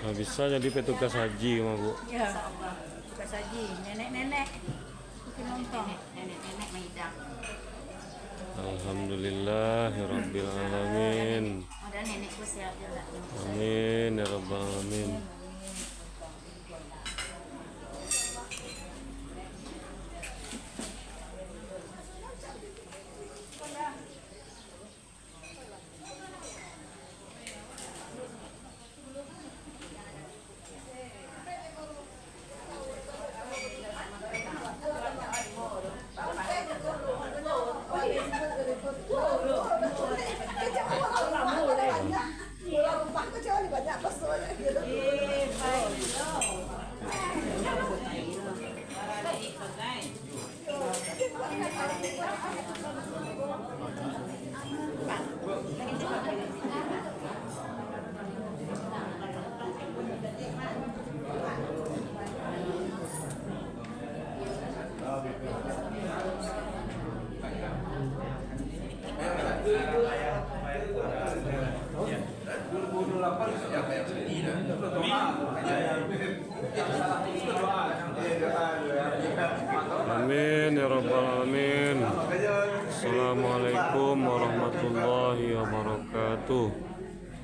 Nah, bisa jadi petugas haji mah Bu. Ya, suka saji. Nenek-nenek bikin lontong. Nenek-nenek maidang. Alhamdulillahirabbil alamin. Ada nenekku sehat ya enggak? Amin ya rabbal alamin. Amin ya rabbal alamin. Assalamualaikum warahmatullahi wabarakatuh.